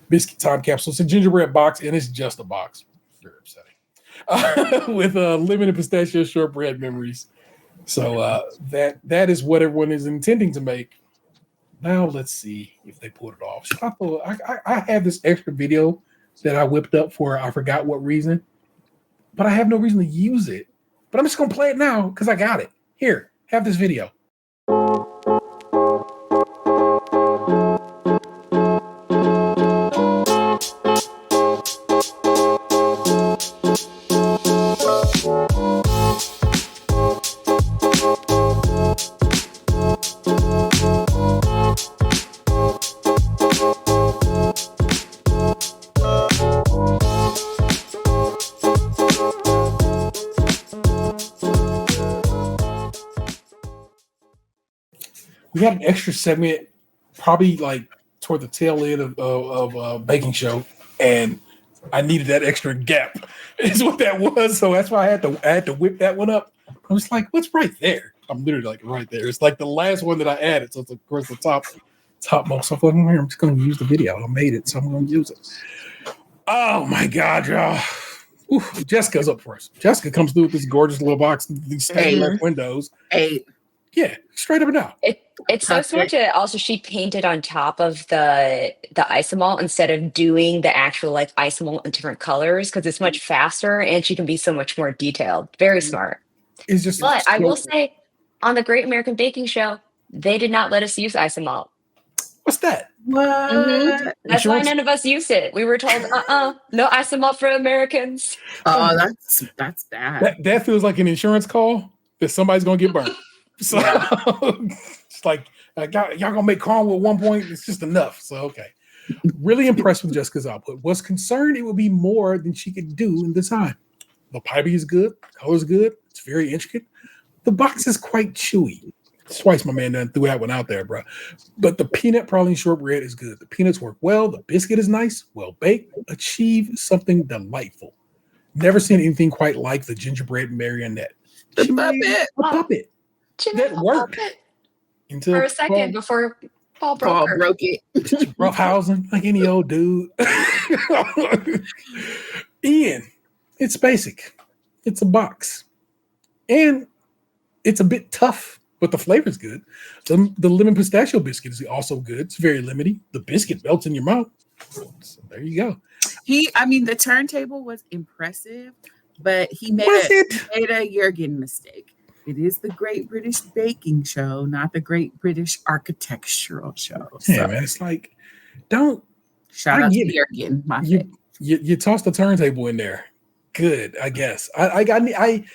biscuit time capsule. It's a gingerbread box, and it's just a box. Very upsetting. With lemon and pistachio shortbread memories. So that is what everyone is intending to make. Now let's see if they pulled it off. I have this extra video that I whipped up for I forgot what reason, but I have no reason to use it. But I'm just gonna play it now because I got it. Here, have this video. We had an extra segment, probably like toward the tail end of baking show, and I needed that extra gap. Is what that was. So that's why I had to whip that one up. I was like, what's right there? I'm literally like right there. It's like the last one that I added. So it's of course the topmost. So I'm just going to use the video. I made it, so I'm going to use it. Oh my God, y'all. Oof, Jessica's up first. Jessica comes through with this gorgeous little box, these stained glass windows. 8. Yeah, straight up and down. It's so smart to also she painted on top of the isomalt instead of doing the actual like isomalt in different colors because it's much faster and she can be so much more detailed. Very smart. It's just. But I will say, on the Great American Baking Show, they did not let us use isomalt. What's that? What? Mm-hmm. That's why none of us used it. We were told, no isomalt for Americans. Oh, that's bad. That feels like an insurance call that somebody's gonna get burned. So it's like y'all gonna make Cornwall at one point. It's just enough. So okay. Really impressed with Jessica's output. Was concerned it would be more than she could do in the time. The piping is good, color's good, it's very intricate. The box is quite chewy. Twice my man done threw that one out there, bro. But the peanut praline shortbread is good. The peanuts work well. The biscuit is nice, well baked. Achieve something delightful. Never seen anything quite like the gingerbread marionette. The puppet. A puppet. That worked. Until for a second before Paul broke it. Roughhousing, like any old dude. Ian, it's basic. It's a box. And it's a bit tough, but the flavor's good. The lemon pistachio biscuit is also good. It's very limited. The biscuit melts in your mouth. So there you go. The turntable was impressive, but he made a Jurgen mistake. It is the Great British Baking Show, not the Great British Architectural Show. Yeah, man. It's like, don't shout out to Jurgen. You toss the turntable in there. Good, I guess. I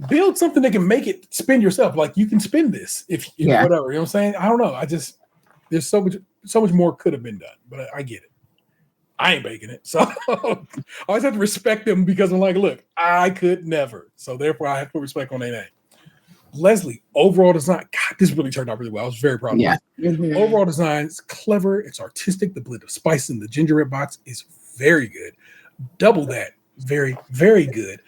build something that can make it spin yourself. Like you can spin this if whatever. You know what I'm saying? I don't know. There's so much more could have been done, but I get it. I ain't baking it. So I always have to respect them because I'm like, look, I could never. So therefore I have to put respect on their name. Leslie, overall design. God, this really turned out really well. I was very proud of it. Mm-hmm. Overall design is clever. It's artistic. The blend of spices in the gingerbread box is very good. Double that. Very, very good.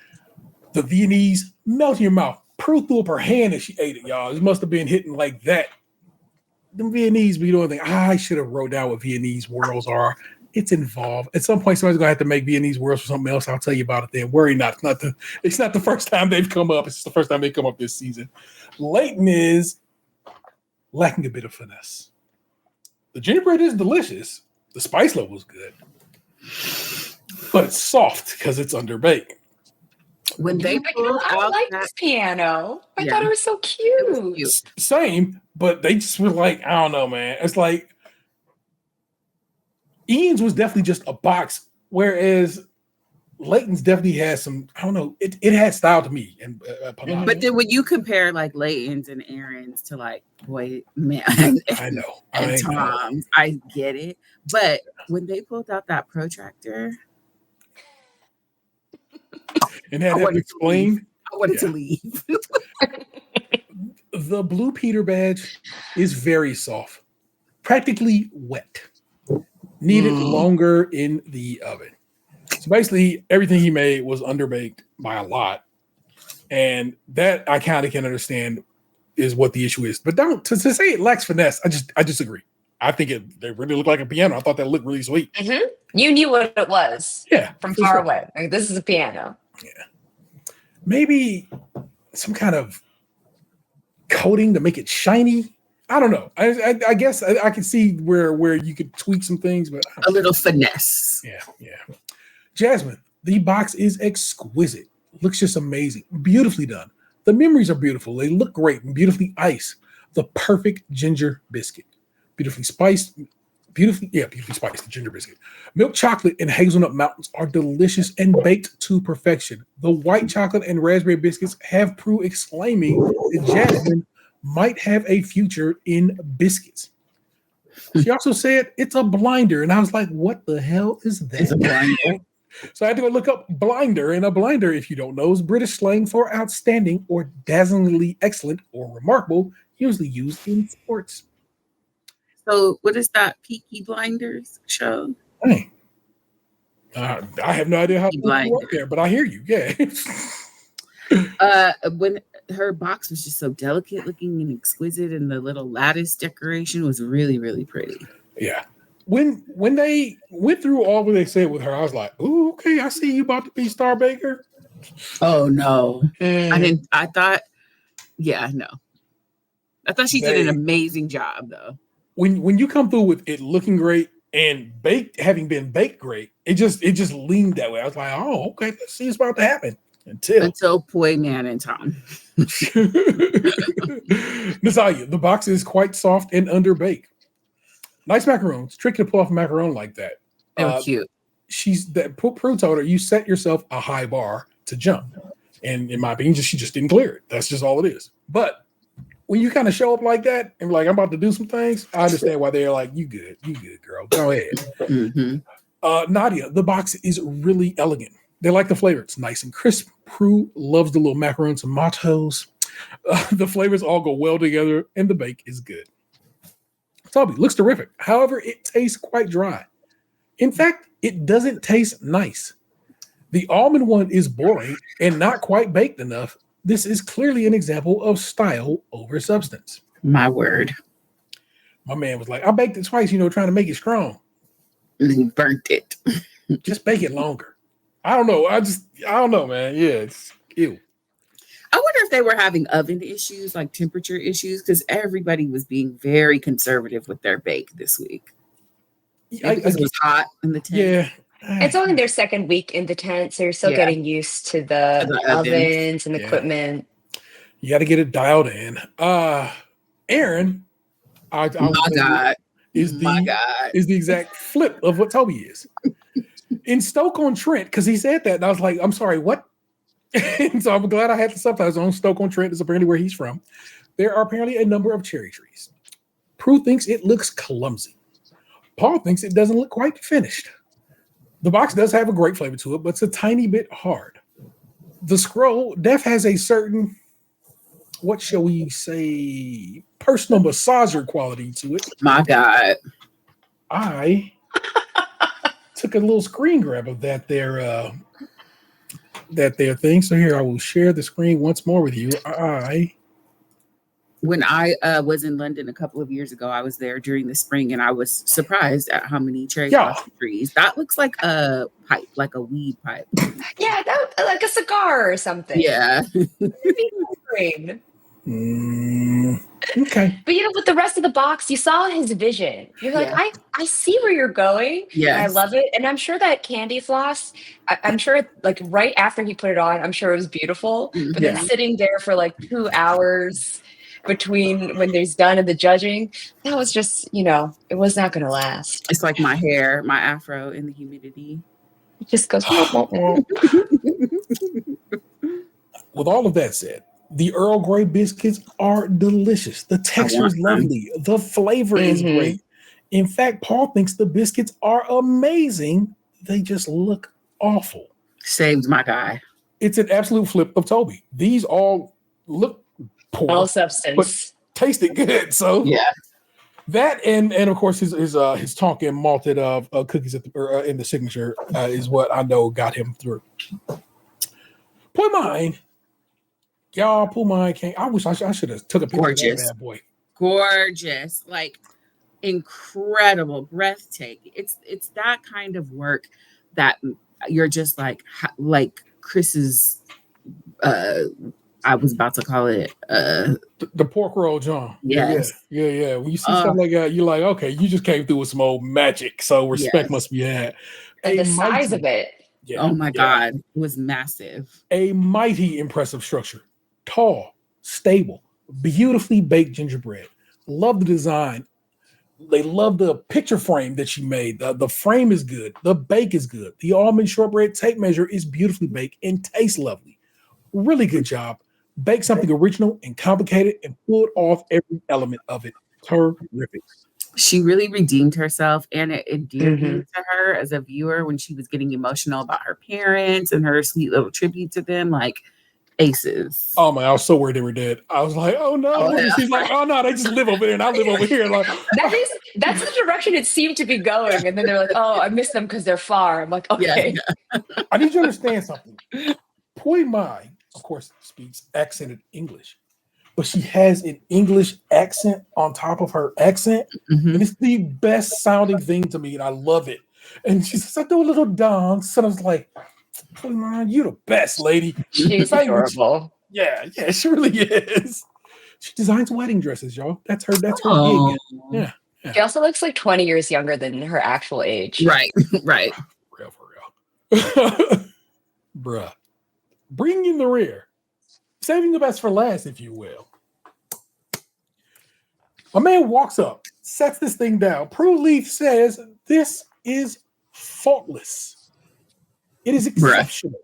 The Viennese melt in your mouth. Prue threw up her hand as she ate it, y'all. It must have been hitting like that. The Viennese be doing things. I should have wrote down what Viennese whirls are. It's involved. At some point, somebody's gonna have to make Viennese whirls for something else. I'll tell you about it then. Worry not. It's not the first time they've come up. It's just the first time they come up this season. Leighton is lacking a bit of finesse. The gingerbread is delicious. The spice level is good, but it's soft because it's underbaked. When they I like this piano. I thought it was so cute. Same, but they just were like, I don't know, man. It's like Ian's was definitely just a box, whereas Leighton's definitely has some. I don't know. It had style to me. And but then when you compare like Leighton's and Aaron's to like boy, man, I know and Tom's, I get it. But when they pulled out that protractor. And had to explain. I wanted to leave. The Blue Peter badge is very soft, practically wet. Needed longer in the oven. So basically, everything he made was underbaked by a lot, and that I kind of can understand is what the issue is. But don't to say it lacks finesse. I disagree. I think they really look like a piano. I thought that looked really sweet. Mm-hmm. You knew what it was. Yeah, from far away. Like, this is a piano. Yeah, maybe some kind of coating to make it shiny. I don't know. I guess I can see where you could tweak some things, but a little finesse. Yeah. Jasmine, the box is exquisite. Looks just amazing. Beautifully done. The memories are beautiful. They look great and beautifully iced. The perfect ginger biscuit. Beautifully spiced. Beautifully spiced, the ginger biscuit. Milk chocolate and hazelnut mountains are delicious and baked to perfection. The white chocolate and raspberry biscuits have Prue exclaiming that Jasmine might have a future in biscuits. She also said it's a blinder, and I was like, what the hell is that? It's a blinder. So I had to go look up blinder, and a blinder, if you don't know, is British slang for outstanding or dazzlingly excellent or remarkable, usually used in sports. So what is that Peaky Blinders show? Dang. I have no idea how Peaky to work there, but I hear you. Yeah. When her box was just so delicate looking and exquisite, and the little lattice decoration was really, really pretty. Yeah. When they went through all what they said with her, I was like, "Ooh, okay, I see you about to be Star Baker." Oh no, Mm. I didn't. I thought, yeah, no. I thought she did an They- amazing job, though. When you come through with it looking great and having been baked great, it just leaned that way. I was like, "Oh, okay, let's see what's about to happen." Until Poi Man and Tom. Natalia, the box is quite soft and underbaked. Nice macaroons. Tricky to pull off a macaron like that. They were cute. Prue told her, you set yourself a high bar to jump. And in my opinion, she just didn't clear it. That's just all it is. But when you kind of show up like that and like, I'm about to do some things, I understand why they're like, you good, girl. Go ahead. Mm-hmm. Nadia, the box is really elegant. They like the flavor. It's nice and crisp. Prue loves the little macaron tomatoes. The flavors all go well together, and the bake is good. Toby looks terrific. However, it tastes quite dry. In fact, it doesn't taste nice. The almond one is boring and not quite baked enough. This is clearly an example of style over substance. My word. My man was like, I baked it twice, trying to make it strong. And he burnt it. Just bake it longer. I don't know. I don't know, man. Yeah, it's ew. I wonder if they were having oven issues, like temperature issues, because everybody was being very conservative with their bake this week. Because it was hot in the tent. Yeah. It's only their second week in the tent, so you're still getting used to the ovens and equipment. You got to get it dialed in. Aaron, is the exact flip of what Toby is. In Stoke-on-Trent, because he said that, and I was like, I'm sorry, what? And so I'm glad I had the subtitles on. Stoke-on-Trent is apparently where he's from. There are apparently a number of cherry trees. Prue thinks it looks clumsy. Paul thinks it doesn't look quite finished. The box does have a great flavor to it, but it's a tiny bit hard. The scroll has a certain, what shall we say, personal massager quality to it. My God. I took a little screen grab of that there thing. So here I will share the screen once more with you. When I was in London a couple of years ago, I was there during the spring, and I was surprised at how many cherry blossom trees. That looks like a pipe, like a weed pipe. Yeah, that like a cigar or something. Yeah. Okay. But with the rest of the box, you saw his vision. You're like, I see where you're going. Yeah, I love it. And I'm sure that candy floss, I'm sure like right after he put it on, I'm sure it was beautiful. But then sitting there for like 2 hours between when there's done and the judging, that was just, it was not going to last. It's like my hair, my afro in the humidity. It just goes. With all of that said, the Earl Grey biscuits are delicious. The texture is lovely. The flavor is great. In fact, Paul thinks the biscuits are amazing. They just look awful. Saved my guy. It's an absolute flip of Toby. These all look poor, all substance, but tasted good. So that and of course his Tonkin malted cookies in the signature is what I know got him through. Poi mine. Y'all, pull mine came. I wish I should have took a picture of that bad boy. Gorgeous, like incredible, breathtaking. It's that kind of work that you're just like Chris's. I was about to call it the pork roll, John. Yes. Yeah. When you see something like that, you're like, okay, you just came through with some old magic. So respect must be had. And the size of it. Yeah, oh my God, it was massive. A mighty impressive structure. Tall, stable, beautifully baked gingerbread. Love the design. They love the picture frame that she made. The frame is good. The bake is good. The almond shortbread tape measure is beautifully baked and tastes lovely. Really good job. Bake something original and complicated and pulled off every element of it. Terrific. She really redeemed herself, and it endeared me to her as a viewer when she was getting emotional about her parents and her sweet little tribute to them. Like, Aces. Oh man, I was so worried they were dead. I was like, oh no. Oh, yeah. She's like, oh no, they just live over there and I live over here. Like, That's the direction it seemed to be going. And then they're like, oh, I miss them because they're far. I'm like, okay. Yeah. I need you to understand something. Pui Mai, of course, speaks accented English, but she has an English accent on top of her accent. Mhm. And it's the best sounding thing to me, and I love it. And she says, I do a little dance. And I was like, Pui Mai, you the best, lady. She's adorable. Yeah, she really is. She designs wedding dresses, y'all. That's her gig. Oh. Yeah. She also looks like 20 years younger than her actual age. Right. Right. For real. Bruh. Bring in the rear. Saving the best for last, if you will. A man walks up, sets this thing down. Prue Leaf says, this is faultless. It is exceptional.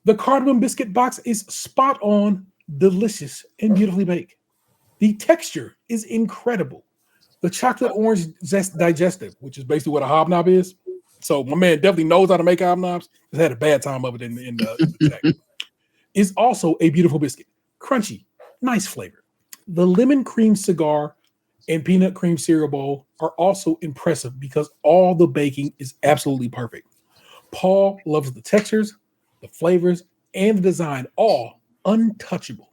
The cardamom biscuit box is spot on, delicious, and beautifully baked. The texture is incredible. The chocolate orange zest digestive, which is basically what a hobnob is. So my man definitely knows how to make hobnobs. He's had a bad time of it in the check. Is also a beautiful biscuit. Crunchy, nice flavor. The lemon cream cigar and peanut cream cereal bowl are also impressive because all the baking is absolutely perfect. Paul loves the textures, the flavors, and the design, all untouchable.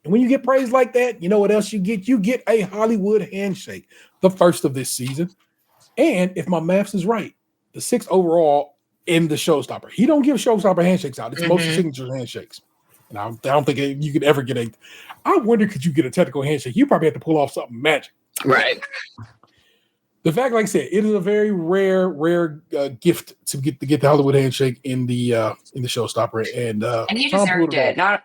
And when you get praise like that, you know what else you get? You get a Hollywood handshake, the first of this season. And if my maths is right, the 6th overall in the Showstopper. He don't give Showstopper handshakes out. It's mostly signature handshakes. And I don't think you could ever get a. I wonder, could you get a technical handshake? You probably have to pull off something magic. Right. The fact, like I said, it is a very rare gift to get the Hollywood handshake in the Showstopper, and he Tom deserved pulled it. Not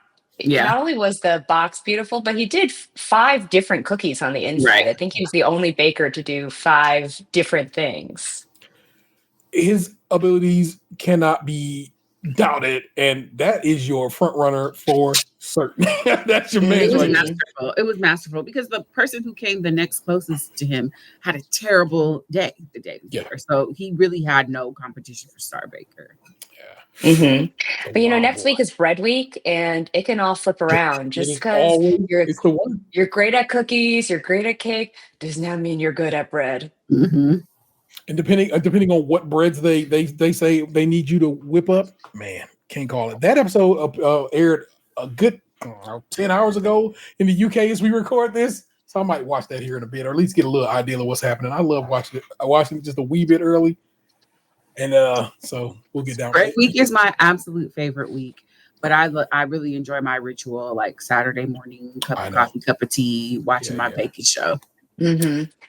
only was the box beautiful, but he did 5 different cookies on the inside. Right. I think he was the only baker to do 5 different things. His abilities cannot be doubted, and that is your front runner for certain. That's your man. It was Right there. masterful. It was masterful because the person who came the next closest to him had a terrible day the day before. So he really had no competition for Star Baker. But next week is bread week, and it can all flip around. Just because you're great at cookies, you're great at cake, does not mean you're good at bread. Mm-hmm. And depending on what breads they say they need you to whip up, man, can't call it. That episode aired a good 10 hours ago in the UK as we record this, so I might watch that here in a bit, or at least get a little idea of what's happening. I love watching it. I watched it just a wee bit early, and so we'll get down. Bread week is my absolute favorite week, but I really enjoy my ritual, like Saturday morning, cup of coffee, cup of tea, watching my baking show.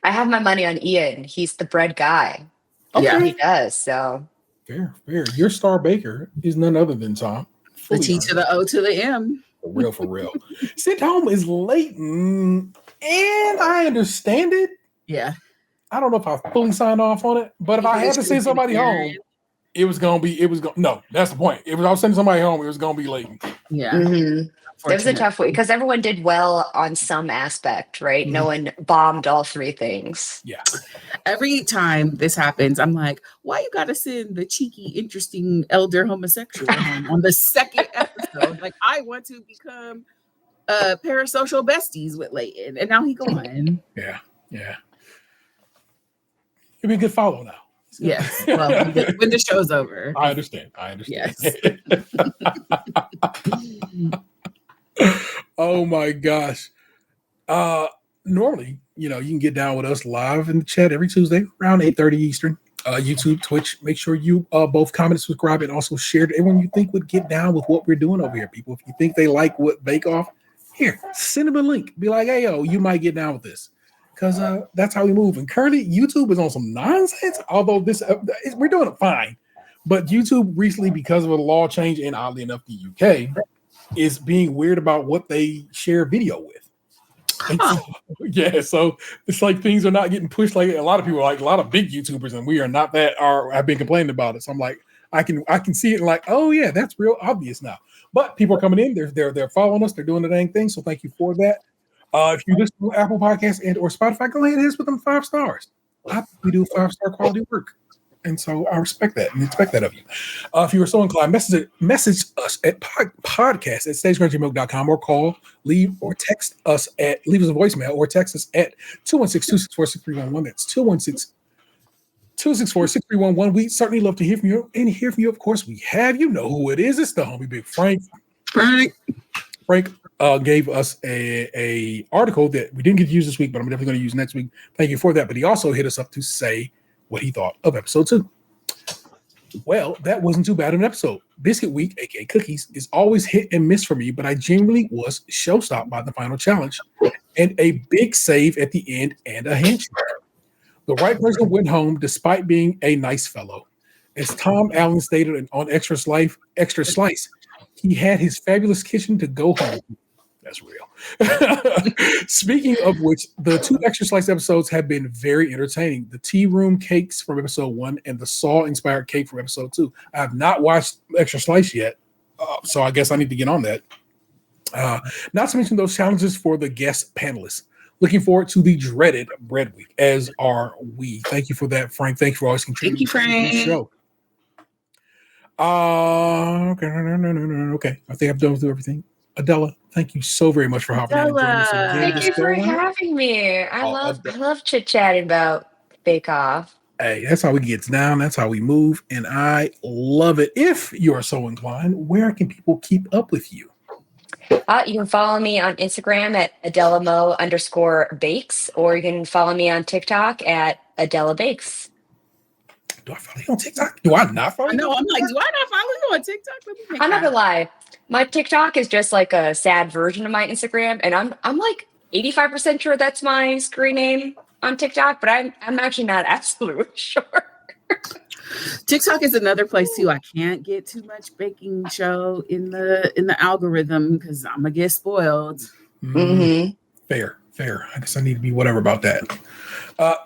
I have my money on Ian. He's the bread guy. Okay. Yeah, he does. So fair. Your star baker is none other than Tom. The T to the O to the M. For real. Sent home is late, and I understand it. Yeah. I don't know if I fully signed off on it, but if I had to send somebody home, no, that's the point. If I was sending somebody home, it was going to be late. Yeah. It was a tough week because everyone did well on some aspect, right? No one bombed all 3 things. Yeah. Every time this happens, I'm like, why you got to send the cheeky, interesting elder homosexual home on the 2nd episode? Like, I want to become parasocial besties with Leighton, and now he gone. Yeah. It'd be a good follow now. Yes. Well, when the show's over. I understand. Yes. Oh my gosh. Normally, you can get down with us live in the chat every Tuesday around 8:30 Eastern. YouTube, Twitch. Make sure you both comment, subscribe, and also share to everyone you think would get down with what we're doing over here. People, if you think they like what Bake Off, here, send them a link. Be like, hey, yo, you might get down with this. Because that's how we move. And currently, YouTube is on some nonsense, although we're doing it fine. But YouTube recently, because of a law change, and oddly enough, the UK, is being weird about what they share video with. So it's like things are not getting pushed. Like a lot of people, like a lot of big YouTubers, and we are not that. Have been complaining about it. So I'm like, I can see it and like, oh yeah, that's real obvious now. But people are coming in. They're following us. They're doing the dang thing. So thank you for that. If you listen to Apple Podcasts and or Spotify, go ahead and hit us with them 5 stars. We do 5-star quality work. And so I respect that and expect that of you. If you are so inclined, message us at podcast at stagecrunchymilk.com or call, leave us a voicemail or text us at 216-264-6311. That's 216-264-6311. We certainly love to hear from you. And hear from you, of course, we have. You know who it is. It's the homie Big Frank. Frank gave us a article that we didn't get to use this week, but I'm definitely going to use next week. Thank you for that. But he also hit us up to say what he thought of episode 2. Well, that wasn't too bad an episode. Biscuit Week, aka Cookies, is always hit and miss for me, but I genuinely was showstopped by the final challenge and a big save at the end and a handshake. The right person went home despite being a nice fellow. As Tom Allen stated on Extra Slice, he had his fabulous kitchen to go home. That's real. Speaking of which, the 2 Extra Slice episodes have been very entertaining. The tea room cakes from episode 1 and the Saw-inspired cake from episode 2. I have not watched Extra Slice yet, so I guess I need to get on that. Not to mention those challenges for the guest panelists. Looking forward to the dreaded Bread Week, as are we. Thank you for that, Frank. Thank you for always contributing to the show. Okay. I think I've done through everything. Adela, thank you so very much for hopping in and joining us again. Thank you for having me. I love chit-chatting about Bake Off. Hey, that's how we get down. That's how we move. And I love it. If you are so inclined, where can people keep up with you? You can follow me on Instagram at Adela Mou _bakes, or you can follow me on TikTok at Adela Bakes. Do I follow you on TikTok? Do I not follow you? No, I'm like, do I not follow you on TikTok? I'm not gonna lie. My TikTok is just like a sad version of my Instagram, and I'm like 85% sure that's my screen name on TikTok, but I'm actually not absolutely sure. TikTok is another place too. I can't get too much baking show in the algorithm because I'm gonna get spoiled. Mm-hmm. Fair. I guess I need to be whatever about that.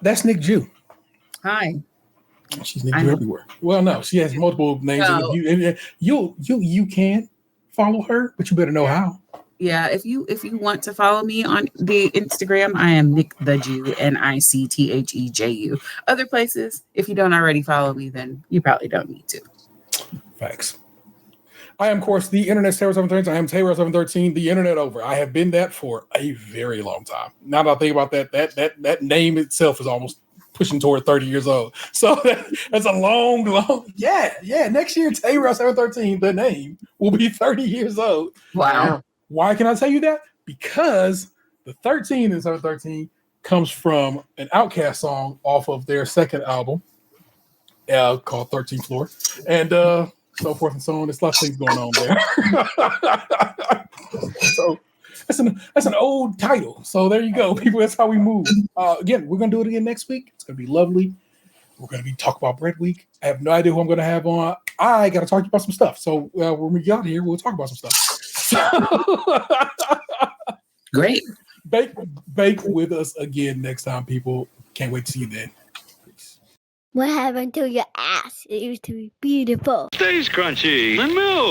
That's Nick Jew. Hi. She's Nick Jew everywhere. Well, no, she has multiple names. No. You can follow her, but you better know how. Yeah, if you want to follow me on the Instagram, I am Nic the Jew, NICTHEJU. Other places, if you don't already follow me, then you probably don't need to. Facts. I am, of course, the Internet's Taylor 713. I am Taylor 713, the Internet over. I have been that for a very long time. Now that I think about that name itself is almost pushing toward 30 years old. So that's a long, yeah. Next year, Taylor 713, the name, will be 30 years old. Wow. Why can I tell you that? Because the 13 in 713 comes from an Outkast song off of their second album called 13th Floor. And so forth and so on. There's lots of things going on there. So that's an old title. So there you go, people. That's how we move. Again, we're going to do it again next week. It's going to be lovely. We're going to be talking about Bread Week. I have no idea who I'm going to have on. I got to talk to you about some stuff. So when we get out here, we'll talk about some stuff. Great. Bake with us again next time, people. Can't wait to see you then. Peace. What happened to your ass? It used to be beautiful. Stays crunchy and milk.